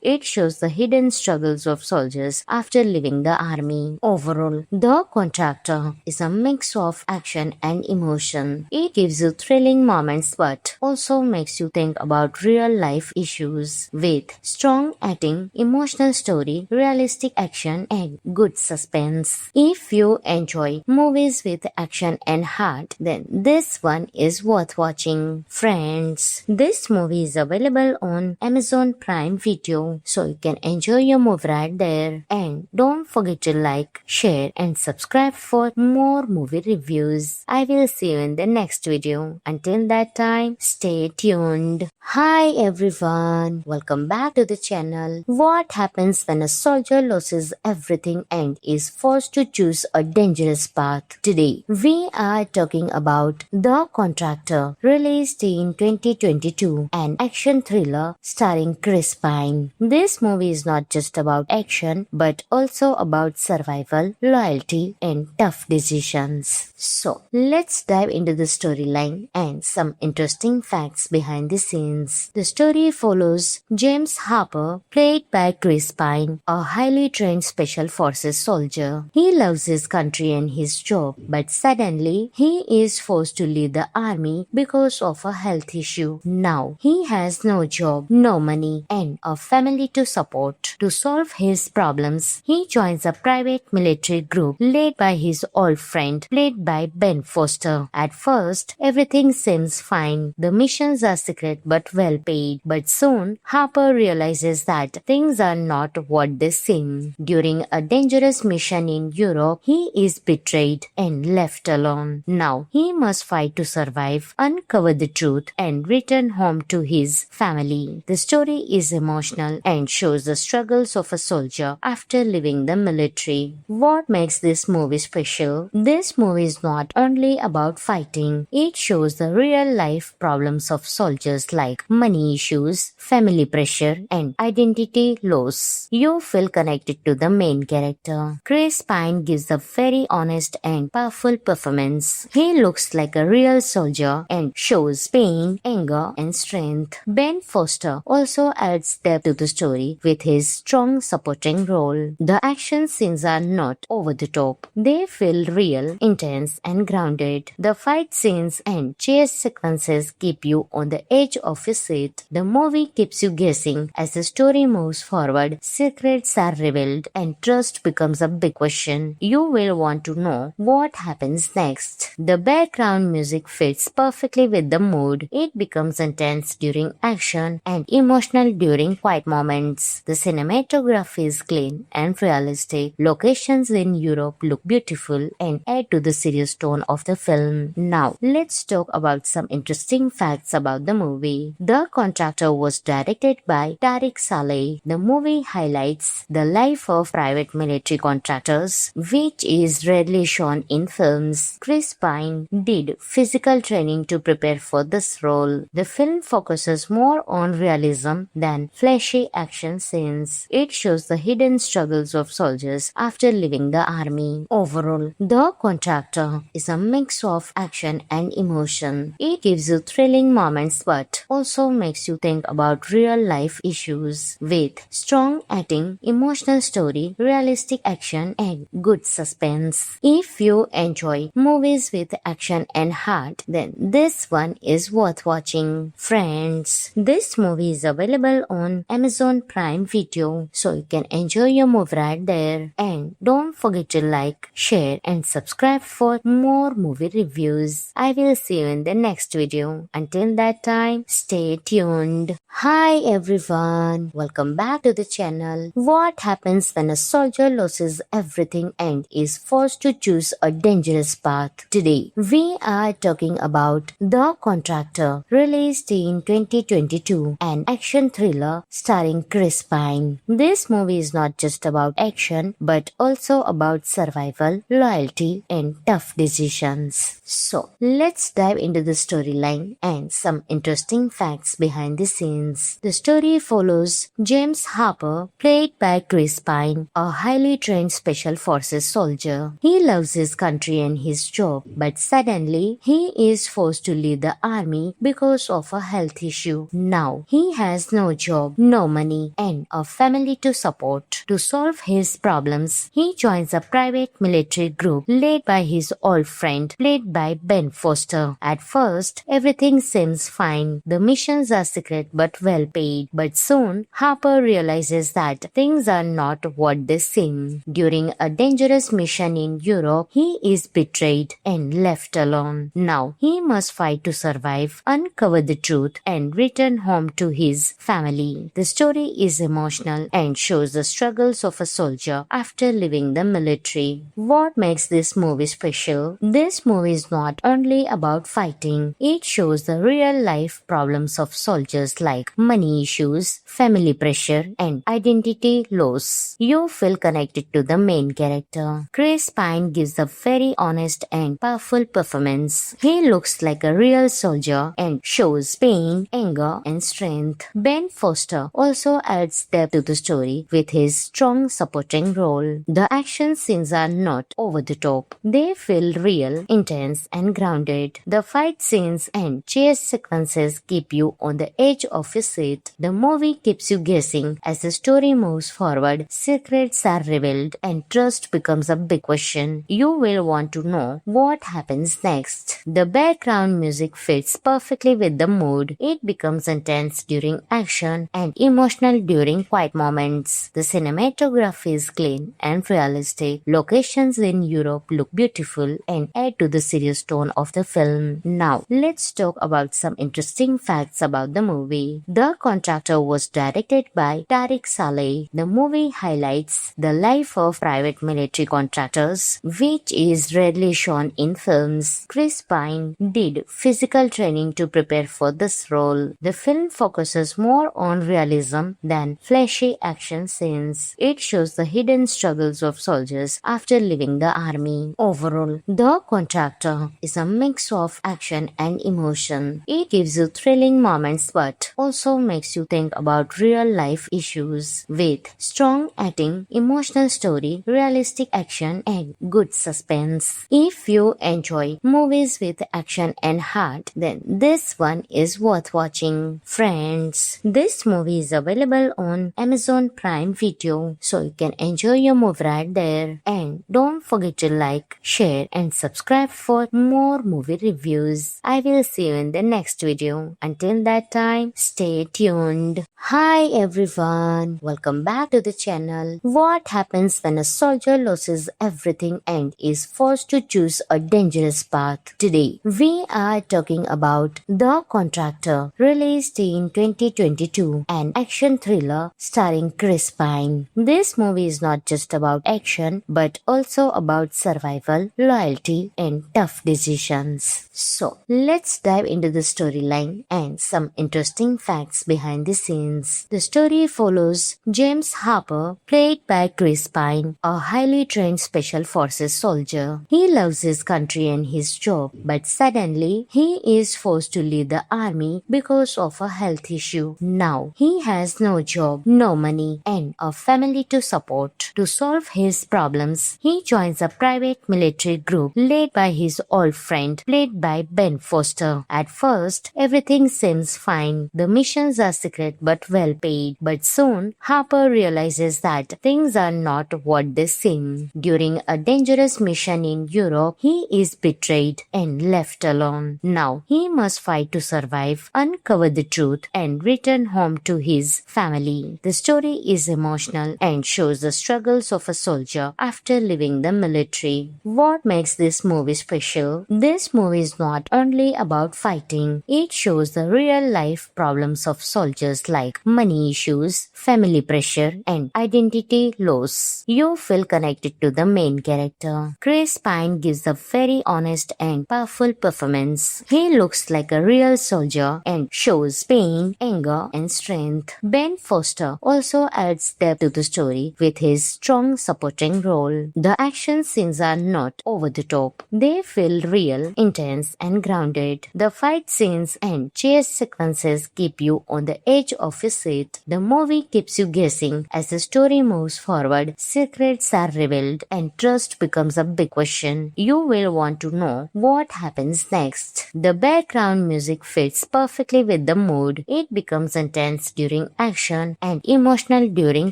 It shows the hidden struggles of soldiers after leaving the army. Overall, The Contractor is a mix of action and emotion. It gives you thrilling moments but also makes you think about real-life issues. With strong acting, emotional story, realistic action, and good suspense. If you enjoy movies with action and heart, then this one is worth watching. Friends, this movie is available on Amazon Prime Video, so you can enjoy your movie right there. And don't forget to like, share, and subscribe for more movie reviews. I will see you in the next video. Until that time, stay tuned. Hi everyone, welcome back to the channel. What happens when a soldier loses everything and is forced to choose a dangerous path? Today, we are talking about The Contractor, released in 2022, an action thriller starring Chris Pine. This movie is not just about action, but also about survival, loyalty, and tough decisions. So, let's dive into the storyline and some interesting facts behind the scenes. The story follows James Harper, played by Chris Pine, a highly trained special forces soldier. He loves his country and his job, but suddenly he is forced to leave the army because of a health issue. Now, he has no job, no money, and a family to support. To solve his problems, he joins a private military group led by his old friend, played by Ben Foster. At first, everything seems fine. The missions are secret but well paid. But soon, Harper realizes that things are not what they seem. During a dangerous mission in Europe, he is betrayed and left alone. Now, he must fight to survive, uncover the truth, and return home to his family. The story is emotional and shows the struggles of a soldier after leaving the military. What makes this movie special? This movie is not only about fighting. It shows the real-life problems of soldiers like money issues, family pressure, and identity loss. You feel connected to the main character. Chris Pine gives a very honest and powerful performance. He looks like a real soldier and shows pain, anger, and strength. Ben Foster also adds depth to the story with his strong supporting role. The action scenes are not over the top. They feel real, intense, and grounded. The fight scenes and chase sequences keep you on the edge of your seat. The movie keeps you guessing as the story moves forward. Secrets are revealed and trust becomes a big question. You will want to know what happens next. The background music fits perfectly with the mood. It becomes intense during action and emotional during quiet moments. The cinematography is clean and realistic. Locations in Europe look beautiful and add to the serious tone of the film. Now, let's talk about some interesting facts about the movie. The Contractor was directed by Tariq Saleh. The movie highlights the life of private military contractors, which is rarely shown in films. Chris Pine did physical training to prepare for this role. The film focuses more on realism than flashy action scenes. It shows the hidden struggles of soldiers after leaving the army. Overall, The Contractor is a mix of action and emotion. It gives you thrilling moments but also makes you think about real-life issues. With strong acting, emotional story, realistic action, and good suspense. If you enjoy movies with action and heart, then this one is worth watching. Friends, this movie is available on Amazon Prime Video, so you can enjoy your movie right there. And don't forget to like, share, and subscribe for more movie reviews. I will see you in the next video. Until that time, stay tuned. Hi everyone, welcome back to the channel. What happens when a soldier loses everything and is forced to choose a dangerous path? Today, we are talking about The Contractor, released in 2022, an action thriller starring Chris Pine. This movie is not just about action, but also about survival, loyalty, and tough decisions. So, let's dive into the storyline and some interesting facts behind the scenes. The story follows James Harper, played by Chris Pine, a highly trained special forces soldier. He loves his country and his job, but suddenly he is forced to leave the army because of a health issue. Now he has no job, no money, and a family to support. To solve his problems, he joins a private military group led by his old friend, played by Ben Foster. At first, everything seems fine. The missions are secret but well paid. But soon, Harper realizes that things are not what they seem. During a dangerous mission in Europe, he is betrayed and left alone. Now, he must fight to survive, uncover the truth, and return home to his family. The story is emotional and shows the struggles of a soldier after leaving the military. What makes this movie special? This movie is not only about fighting, it shows the real life problems of soldiers like money issues, family pressure, and identity loss. You feel connected to the main character. Chris Pine gives a very honest and powerful performance. He looks like a real soldier and shows pain, anger, and strength. Ben Foster also adds depth to the story with his strong supporting role. The action scenes are not over the top. They feel real, intense, and grounded. The fight scenes and chase sequences keep you on the edge of your seat. The movie keeps you guessing as the story moves forward. Secrets are revealed and trust becomes a big question. You will want to know what happens next. The background music fits perfectly with the mood. It becomes intense during action and emotional during quiet moments. The cinematography is clean and realistic. Locations in Europe look beautiful and add to the serious tone of the film. Now, let's talk about some interesting facts about the movie. The Contractor was directed by Tariq Saleh. The movie highlights the life of private military contractors, which is rarely shown in films. Chris Pine did physical training to prepare for this role. The film focuses more on realism than flashy action scenes. It shows the hidden struggles of soldiers after leaving the army. Overall, The Contractor is a mix of action and emotion. It gives you thrilling moments but also makes you think about real life issues. With strong acting, emotional story, realistic action, and good suspense. If you enjoy movies with action and heart, then this one is worth watching. Friends, this movie is available on Amazon Prime Video, so you can enjoy your movie right there. And don't forget to like, share, and subscribe for more movie reviews. I will see you in the next video. Until that time, stay tuned. Hi everyone, welcome back to the channel. What happens when a soldier loses everything and is forced to choose a dangerous path? Today, we are talking about The Contractor, released in 2022, an action thriller starring Chris Pine. This movie is not just about action, but also about survival, loyalty, and tough decisions. So, let's dive into the storyline and some interesting facts behind the scenes. The story follows James Harper, played by Chris Pine, a highly trained special forces soldier. He loves his country and his job, but suddenly he is forced to leave the army because of a health issue. Now he has no job, no money, and a family to support. To solve his problems, he joins a private military group led by his old friend, played by Ben Foster. At first, everything seems fine. The missions are secret but well paid. But soon, Harper realizes that things are not what they seem. During a dangerous mission in Europe, he is betrayed and left alone. Now, he must fight to survive, uncover the truth, and return home to his family. The story is emotional and shows the struggles of a soldier after leaving the military. What makes this movie special? This movie is not only about fighting, it shows the real life problems of soldiers like money issues, family pressure, and identity loss. You feel connected to the main character. Chris Pine gives a very honest and powerful performance. He looks like a real soldier and shows pain, anger, and strength. Ben Foster also adds depth to the story with his strong supporting role. The action scenes are not over the top. They feel real, intense, and grounded. The fight scenes and chase sequences sequences keep you on the edge of your seat. The movie keeps you guessing as the story moves forward, secrets are revealed, and trust becomes a big question. You will want to know what happens next. The background music fits perfectly with the mood. It becomes intense during action and emotional during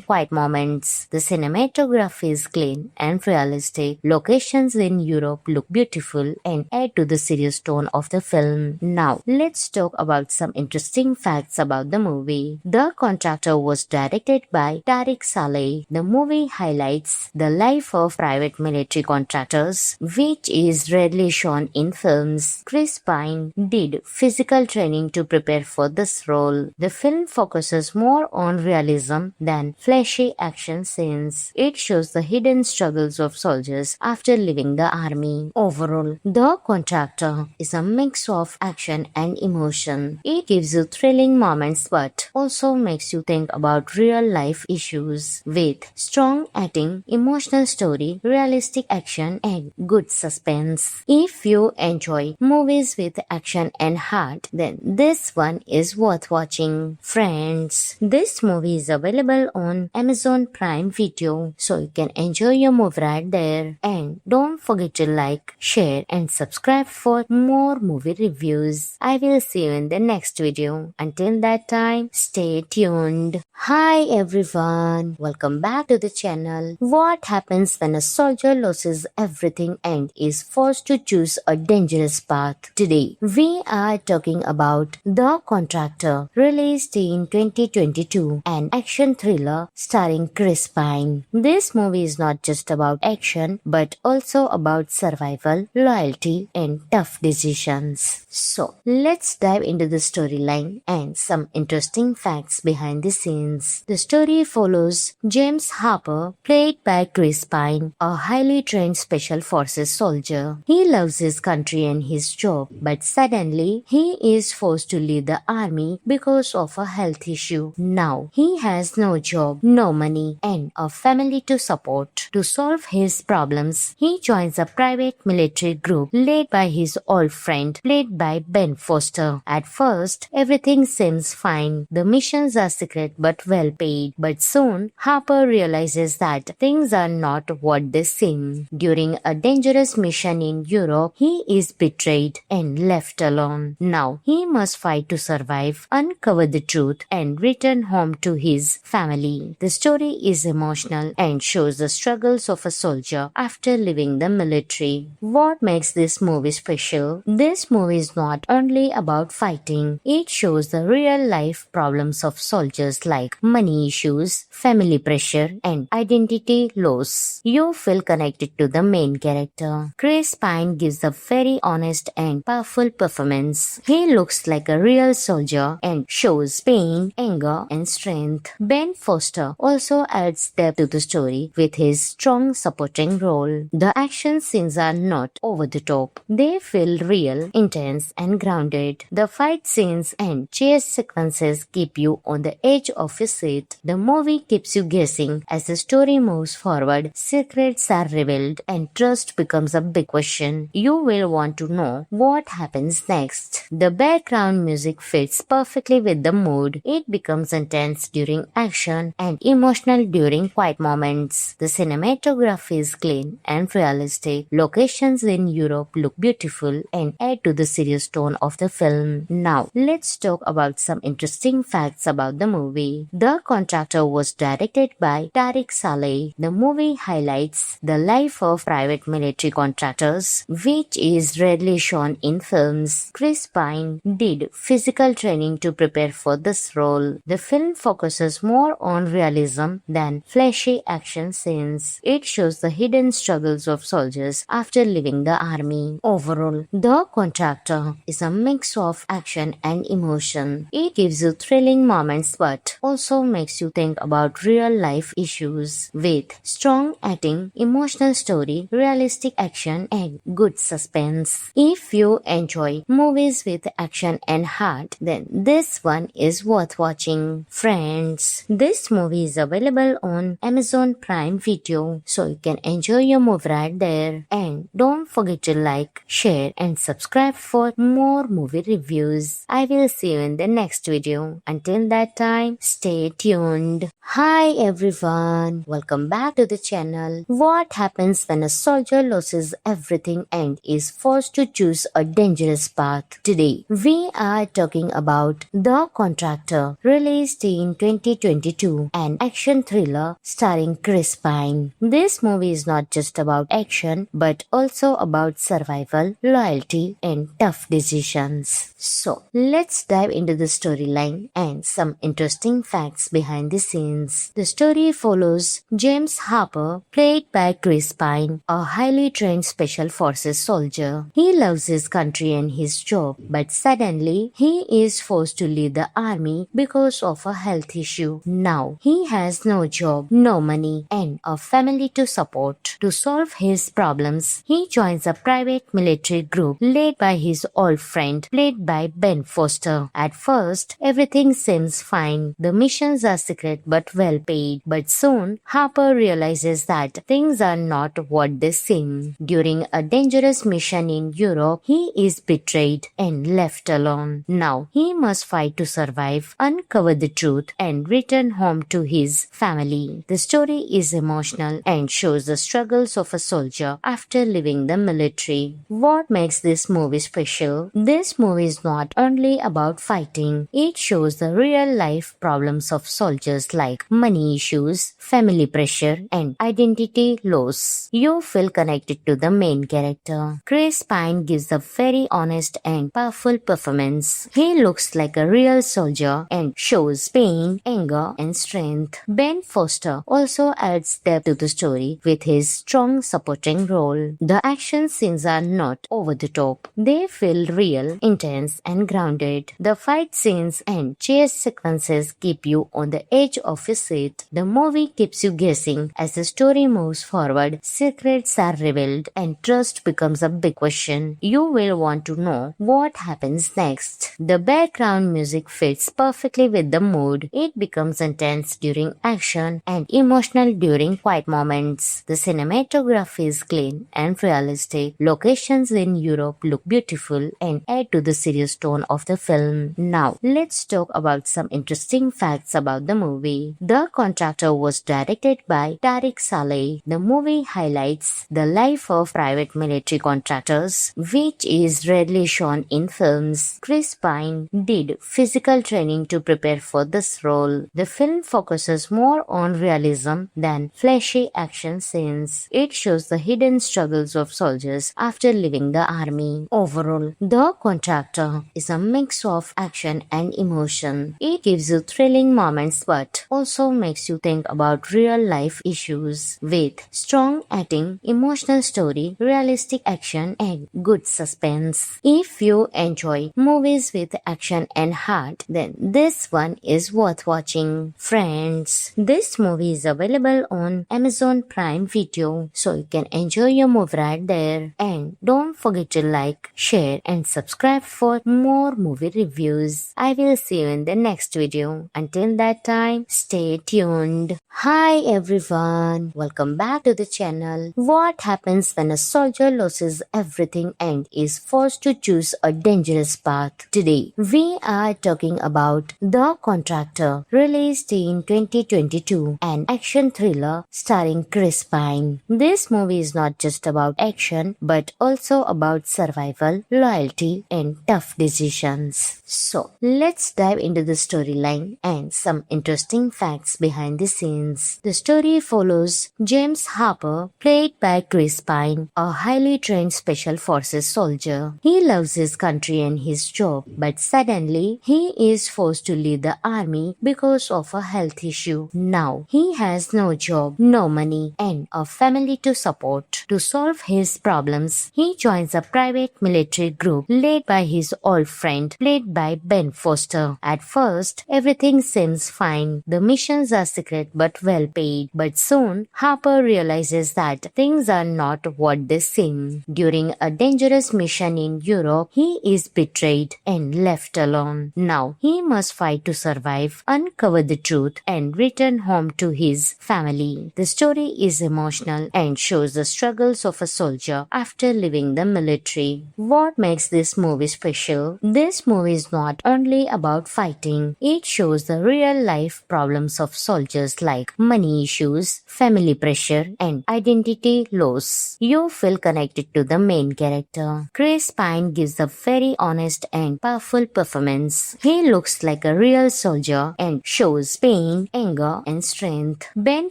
quiet moments. The cinematography is clean and realistic. Locations in Europe look beautiful and add to the serious tone of the film. Now, let's talk about some interesting facts about the movie. The Contractor was directed by Tariq Saleh. The movie highlights the life of private military contractors, which is rarely shown in films. Chris Pine did physical training to prepare for this role. The film focuses more on realism than flashy action scenes. It shows the hidden struggles of soldiers after leaving the army. Overall, The Contractor is a mix of action and emotion. It gives you thrilling moments but also makes you think about real life issues. With strong acting, emotional story, realistic action, and good suspense. If you enjoy movies with action and heart, then this one is worth watching. Friends, this movie is available on Amazon Prime Video, so you can enjoy your movie right there. And don't forget to like, share, and subscribe for more movie reviews. I will see you in the next video. Until that time, stay tuned. Hi everyone, welcome back to the channel. What happens when a soldier loses everything and is forced to choose a dangerous path? Today, we are talking about The Contractor, released in 2022, an action thriller starring Chris Pine. This movie is not just about action, but also about survival, loyalty, and tough decisions. So, let's dive into the storyline and some interesting facts behind the scenes. The story follows James Harper, played by Chris Pine, a highly trained special forces soldier. He loves his country and his job, but suddenly he is forced to leave the army because of a health issue. Now, he has no job, no money, and a family to support. To solve his problems, he joins a private military group led by his old friend, played by Ben Foster. At first, everything seems fine. The missions are secret but well paid. But soon, Harper realizes that things are not what they seem. During a dangerous mission in Europe, he is betrayed and left alone. Now, he must fight to survive, uncover the truth, and return home to his family. The story is emotional and shows the struggles of a soldier after leaving the military. What makes this movie special? This movie is not only about fighting. It shows the real-life problems of soldiers like money issues, family pressure, and identity loss. You feel connected to the main character. Chris Pine gives a very honest and powerful performance. He looks like a real soldier and shows pain, anger, and strength. Ben Foster also adds depth to the story with his strong supporting role. The action scenes are not over the top. They feel real, intense, and grounded. The fight scenes and chase sequences keep you on the edge of your seat. The movie keeps you guessing as the story moves forward, secrets are revealed, and trust becomes a big question. You will want to know what happens next. The background music fits perfectly with the mood. It becomes intense during action and emotional during quiet moments. The cinematography is clean and realistic. Locations in Europe look beautiful and add to the serious tone of the film. Now, let's talk about some interesting facts about the movie. The Contractor was directed by Tariq Saleh. The movie highlights the life of private military contractors, which is rarely shown in films. Chris Pine did physical training to prepare for this role. The film focuses more on realism than flashy action scenes. It shows the hidden struggles of soldiers after leaving the army. Overall, The Contractor is a mix of action and emotion. It gives you thrilling moments but also makes you think about real life issues. With strong acting, emotional story, realistic action, and good suspense. If you enjoy movies with action and heart, then this one is worth watching. Friends, this movie is available on Amazon Prime Video, so you can enjoy your movie right there. And don't forget to like, share, and subscribe for more movie reviews. I will see you in the next video. Until that time, stay tuned. Hi everyone, welcome back to the channel. What happens when a soldier loses everything and is forced to choose a dangerous path? Today, we are talking about The Contractor, released in 2022, an action thriller starring Chris Pine. This movie is not just about action, but also about survival, loyalty, and tough decisions. So, let's dive into the storyline and some interesting facts behind the scenes. The story follows James Harper, played by Chris Pine, a highly trained special forces soldier. He loves his country and his job, but suddenly he is forced to leave the army because of a health issue. Now, he has no job, no money, and a family to support. To solve his problems, he joins a private military group led by his old friend, played by Ben Foster. At first, everything seems fine. The missions are secret but well paid. But soon, Harper realizes that things are not what they seem. During a dangerous mission in Europe, he is betrayed and left alone. Now, he must fight to survive, uncover the truth, and return home to his family. The story is emotional and shows the struggles of a soldier after leaving the military. What makes this movie special? This movie is not only about fighting, it shows the real-life problems of soldiers like money issues, family pressure, and identity loss. You feel connected to the main character. Chris Pine gives a very honest and powerful performance. He looks like a real soldier and shows pain, anger, and strength. Ben Foster also adds depth to the story with his strong supporting role. The action scenes are not over the top. They feel real, intense, and grounded. The fight scenes and chase sequences keep you on the edge of your seat. The movie keeps you guessing as the story moves forward. Secrets are revealed and trust becomes a big question. You will want to know what happens next. The background music fits perfectly with the mood. It becomes intense during action and emotional during quiet moments. The cinematography is clean and realistic. Locations in Europe look beautiful and add to the serious tone of the film. Now, let's talk about some interesting facts about the movie. The Contractor was directed by Tariq Saleh. The movie highlights the life of private military contractors, which is rarely shown in films. Chris Pine did physical training to prepare for this role. The film focuses more on realism than flashy action scenes. It shows the hidden struggles of soldiers after leaving the army. Overall, The Contractor is a mix of action and emotion. It gives you thrilling moments but also makes you think about real-life issues. With strong acting, emotional story, realistic action, and good suspense. If you enjoy movies with action and heart, then this one is worth watching. Friends, this movie is available on Amazon Prime Video, so you can enjoy your movie right there. And don't forget to like, share, and subscribe for more movie reviews. I will see you in the next video. Until that time, stay tuned. Hi everyone, welcome back to the channel. What happens when a soldier loses everything and is forced to choose a dangerous path? Today, we are talking about The Contractor, released in 2022, an action thriller starring Chris Pine. This movie is not just about action, but also about survival, loyalty, and tough decisions. So, let's dive into the storyline and some interesting facts behind the scenes. The story follows James Harper, played by Chris Pine, a highly trained special forces soldier. He loves his country and his job, but suddenly he is forced to leave the army because of a health issue. Now, he has no job, no money, and a family to support. To solve his problems, he joins a private military group led by his old friend, played by Ben Foster. At first, everything seems fine. The missions are secret but well paid. But soon, Harper realizes that things are not what they seem. During a dangerous mission in Europe, he is betrayed and left alone. Now, he must fight to survive, uncover the truth, and return home to his family. The story is emotional and shows the struggles of a soldier after leaving the military. What makes this movie special? This movie is not only about fighting, it shows the real life problems of soldiers like money issues, family pressure, and identity loss. You feel connected to the main character. Chris Pine gives a very honest and powerful performance. He looks like a real soldier and shows pain, anger, and strength. Ben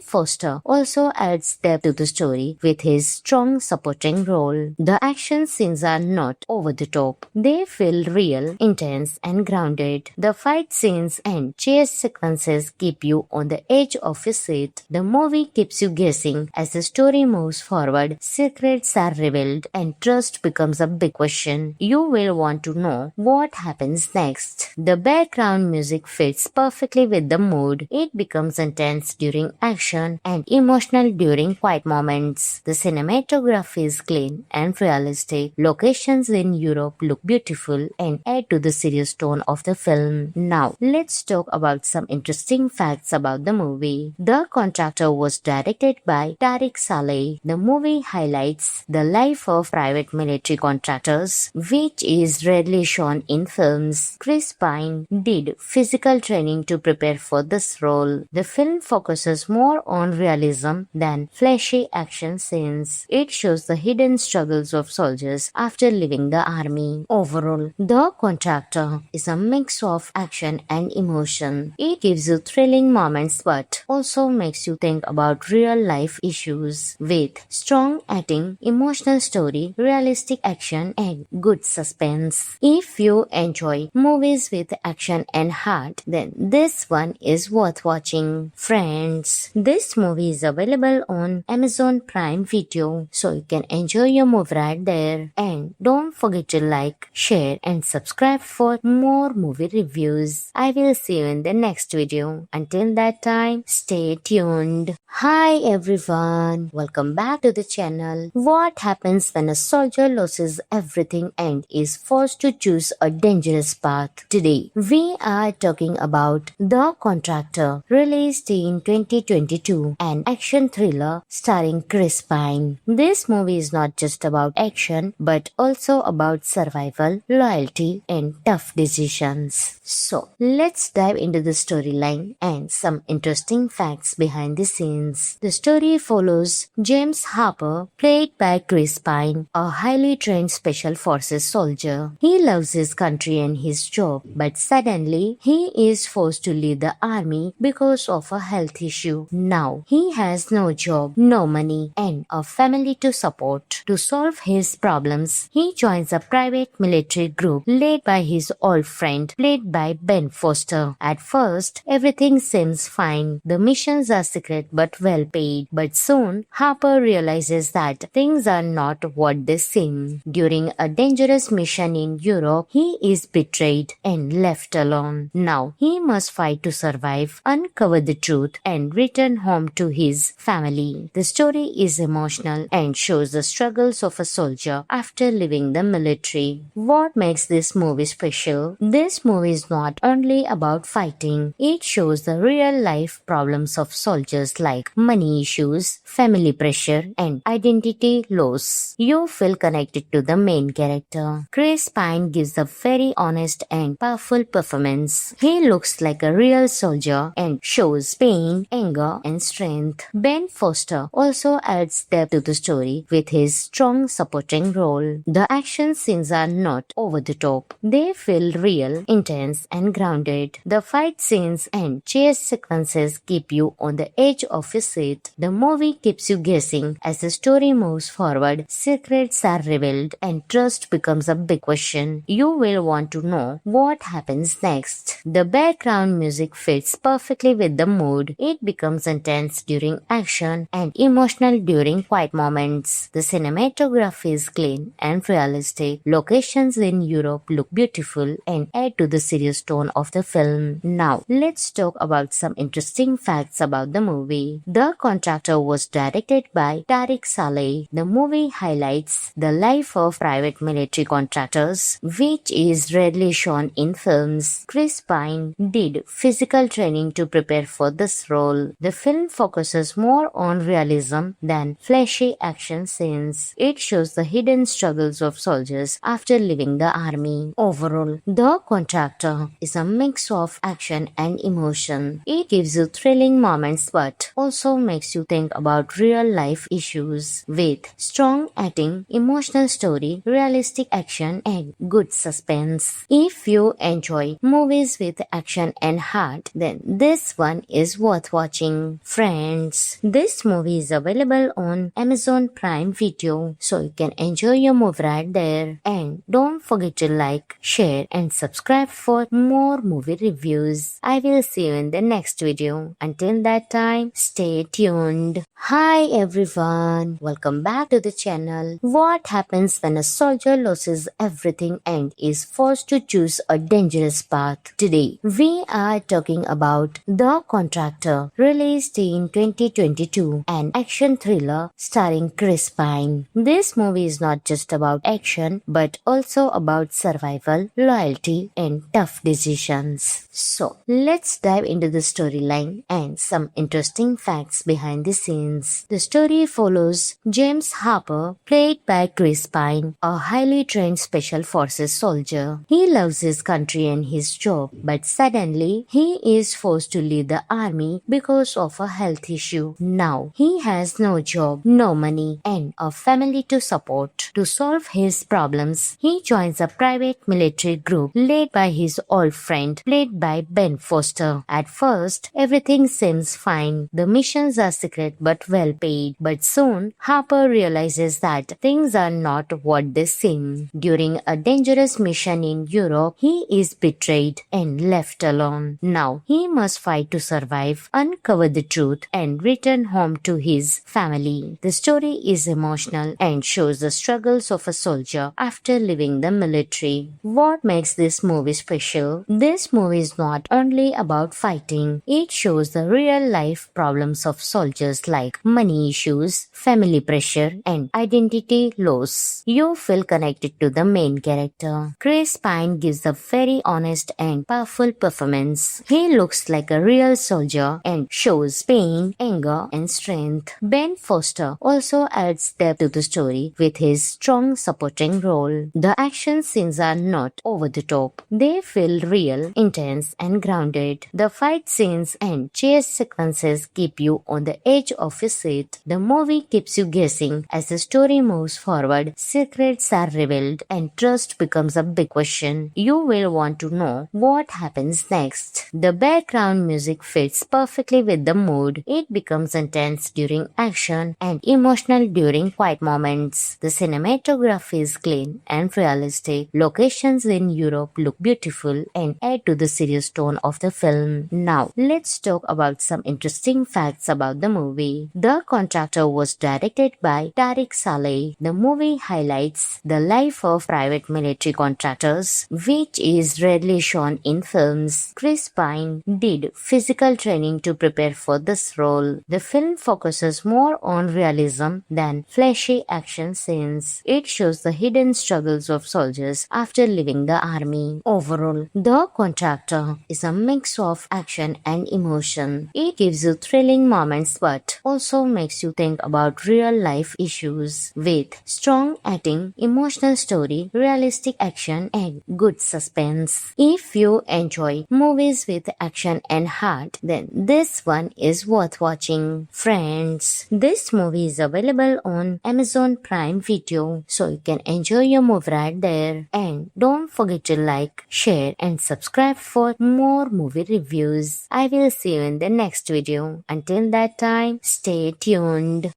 Foster also adds depth to the story with his strong supporting role. The action scenes are not over the top. They feel real, intense, and grounded. The fight scenes and chase sequences keep you on the edge of your seat. The movie keeps you guessing as the story moves forward. Secrets are revealed and trust becomes a big question. You will want to know what happens next. The background music fits perfectly with the mood. It becomes intense during action and emotional during quiet moments. The cinematography is clean and realistic. Locations in Europe look beautiful and add to the serious tone of the film. Now, let's talk about some interesting facts about the movie. The Contractor was directed by Tariq Saleh. The movie highlights the life of private military contractors, which is rarely shown in films. Chris Pine did physical training to prepare for this role. The film focuses more on realism than flashy action scenes. It shows the hidden struggles of soldiers after leaving the army. Overall, The Contractor is a mix of action and emotion. It gives you thrilling moments but also makes you think about real life issues. With strong acting, emotional story, realistic action, and good suspense. If you enjoy movies with action and heart, then this one is worth watching. Friends, this movie is available on Amazon Prime Video, so you can enjoy your movie right there. And don't forget to like, share, and subscribe for more movie reviews. I will see you in the next video. Until that time, stay tuned. Hi everyone, welcome back to the channel. What happens when a soldier loses everything and is forced to choose a dangerous path? Today, we are talking about The Contractor, released in 2022, an action thriller starring Chris Pine. This movie is not just about action, but also about survival, loyalty, and tough decisions. So, let's dive into the storyline and some interesting facts behind the scenes. The story follows James Harper, played by Chris Pine, a highly trained special forces soldier. He loves his country and his job, but suddenly he is forced to leave the army because of a health issue. Now, he has no job, no money, and a family to support. To solve his problems, he joins a private military group led by his old friend, played by Ben Foster. At first, everything seems fine. The missions are secret but well paid. But soon, Harper realizes that things are not what they seem. During a dangerous mission in Europe, he is betrayed and left alone. Now, he must fight to survive, uncover the truth, and return home to his family. The story is emotional and shows the struggles of a soldier after leaving the military. What makes this movie special? This movie is not only about fighting, it shows the real life problems of soldiers like money issues, family pressure, and identity loss. You feel connected to the main character. Chris Pine gives a very honest and powerful performance. He looks like a real soldier and shows pain, anger, and strength. Ben Foster also adds depth to the story with his strong supporting role. The action scenes are not over the top. They feel real, intense, and grounded. The fight scenes and chase sequences keep you on the edge of your seat. The movie keeps you guessing as the story moves forward. Secrets are revealed and trust becomes a big question. You will want to know what happens next. The background music fits perfectly with the mood. It becomes intense during action and emotional during quiet moments. The cinematography is clean and realistic. Locations in Europe look beautiful and add to the serious tone of the film. Now, let's talk about some interesting facts about the movie. The Contractor was directed by Tariq Saleh. The movie highlights the life of private military contractors, which is rarely shown in films. Chris Pine did physical training to prepare for this role. The film focuses more on realism than flashy action scenes. It shows the hidden struggles of soldiers after leaving the army. Overall, The Contractor is a mix of action and emotion. It gives you thrilling moments but also makes you think about real life issues with strong acting, emotional story, realistic action and good suspense. If you enjoy movies with action and heart, then this one is worth watching. Friends, this movie is available on Amazon Prime Video, so you can enjoy your movie right there. And don't forget to like, share and subscribe for more movie reviews. I will see you in the next video. Until that time, stay tuned. Hi everyone, welcome back to the channel. What happens when a soldier loses everything and is forced to choose a dangerous path? Today, we are talking about The Contractor, released in 2022, an action thriller starring Chris Pine. This movie is not just about action, but also about survival, loyalty, and tough decisions. So, let's dive into the storyline and some interesting facts behind the scenes. The story follows James Harper, played by Chris Pine, a highly trained special forces soldier. He loves his country and his job, but suddenly he is forced to leave the army because of a health issue. Now, he has no job, no money, and a family to support. To solve his problems, he joins a private military group led by his old friend, played by Ben Foster. At first, everything seems fine. The missions are secret but well paid. But soon, Harper realizes that things are not what they seem. During a dangerous mission in Europe, he is betrayed and left alone. Now, he must fight to survive, uncover the truth, and return home to his family. The story is emotional and shows the struggles of a soldier after leaving the military. What makes this movie special? This movie is not only about fighting, it shows the real life problems of soldiers like money issues, family pressure, and identity loss. You feel connected to the main character. Chris Pine gives a very honest and powerful performance. He looks like a real soldier and shows pain, anger, and strength. Ben Foster also adds depth to the story with his strong supporting role. The action scenes are not over the top. They feel real, intense, and grounded. The fight scenes and chase sequences keep you on the edge of your seat. The movie keeps you guessing as the story moves forward, secrets are revealed, and trust becomes a big question. You will want to know what happens next. The background music fits perfectly with the mood. It becomes intense during action and emotional during quiet moments. The cinematography is clean and realistic. Locations in Europe look beautiful and add to the serious tone of the film. Now, let's talk about some interesting facts about the movie. The Contractor was directed by Tariq Saleh. The movie highlights the life of private military contractors, which is rarely shown in films. Chris Pine did physical training to prepare for this role. The film focuses more on realism than flashy action scenes. It shows the hidden struggles of soldiers after leaving the army. Overall, The Contractor is a mix of action and emotion. It gives you thrilling moments but also makes you think about real life issues with strong acting, emotional story, realistic action and good suspense. If you enjoy movies with action and heart, then this one is worth watching. Friends, this movie is available on Amazon Prime Video, so you can enjoy your movie right there. And don't forget to like, share and subscribe for more movie reviews. I will see you in the next video. Until that time, stay tuned.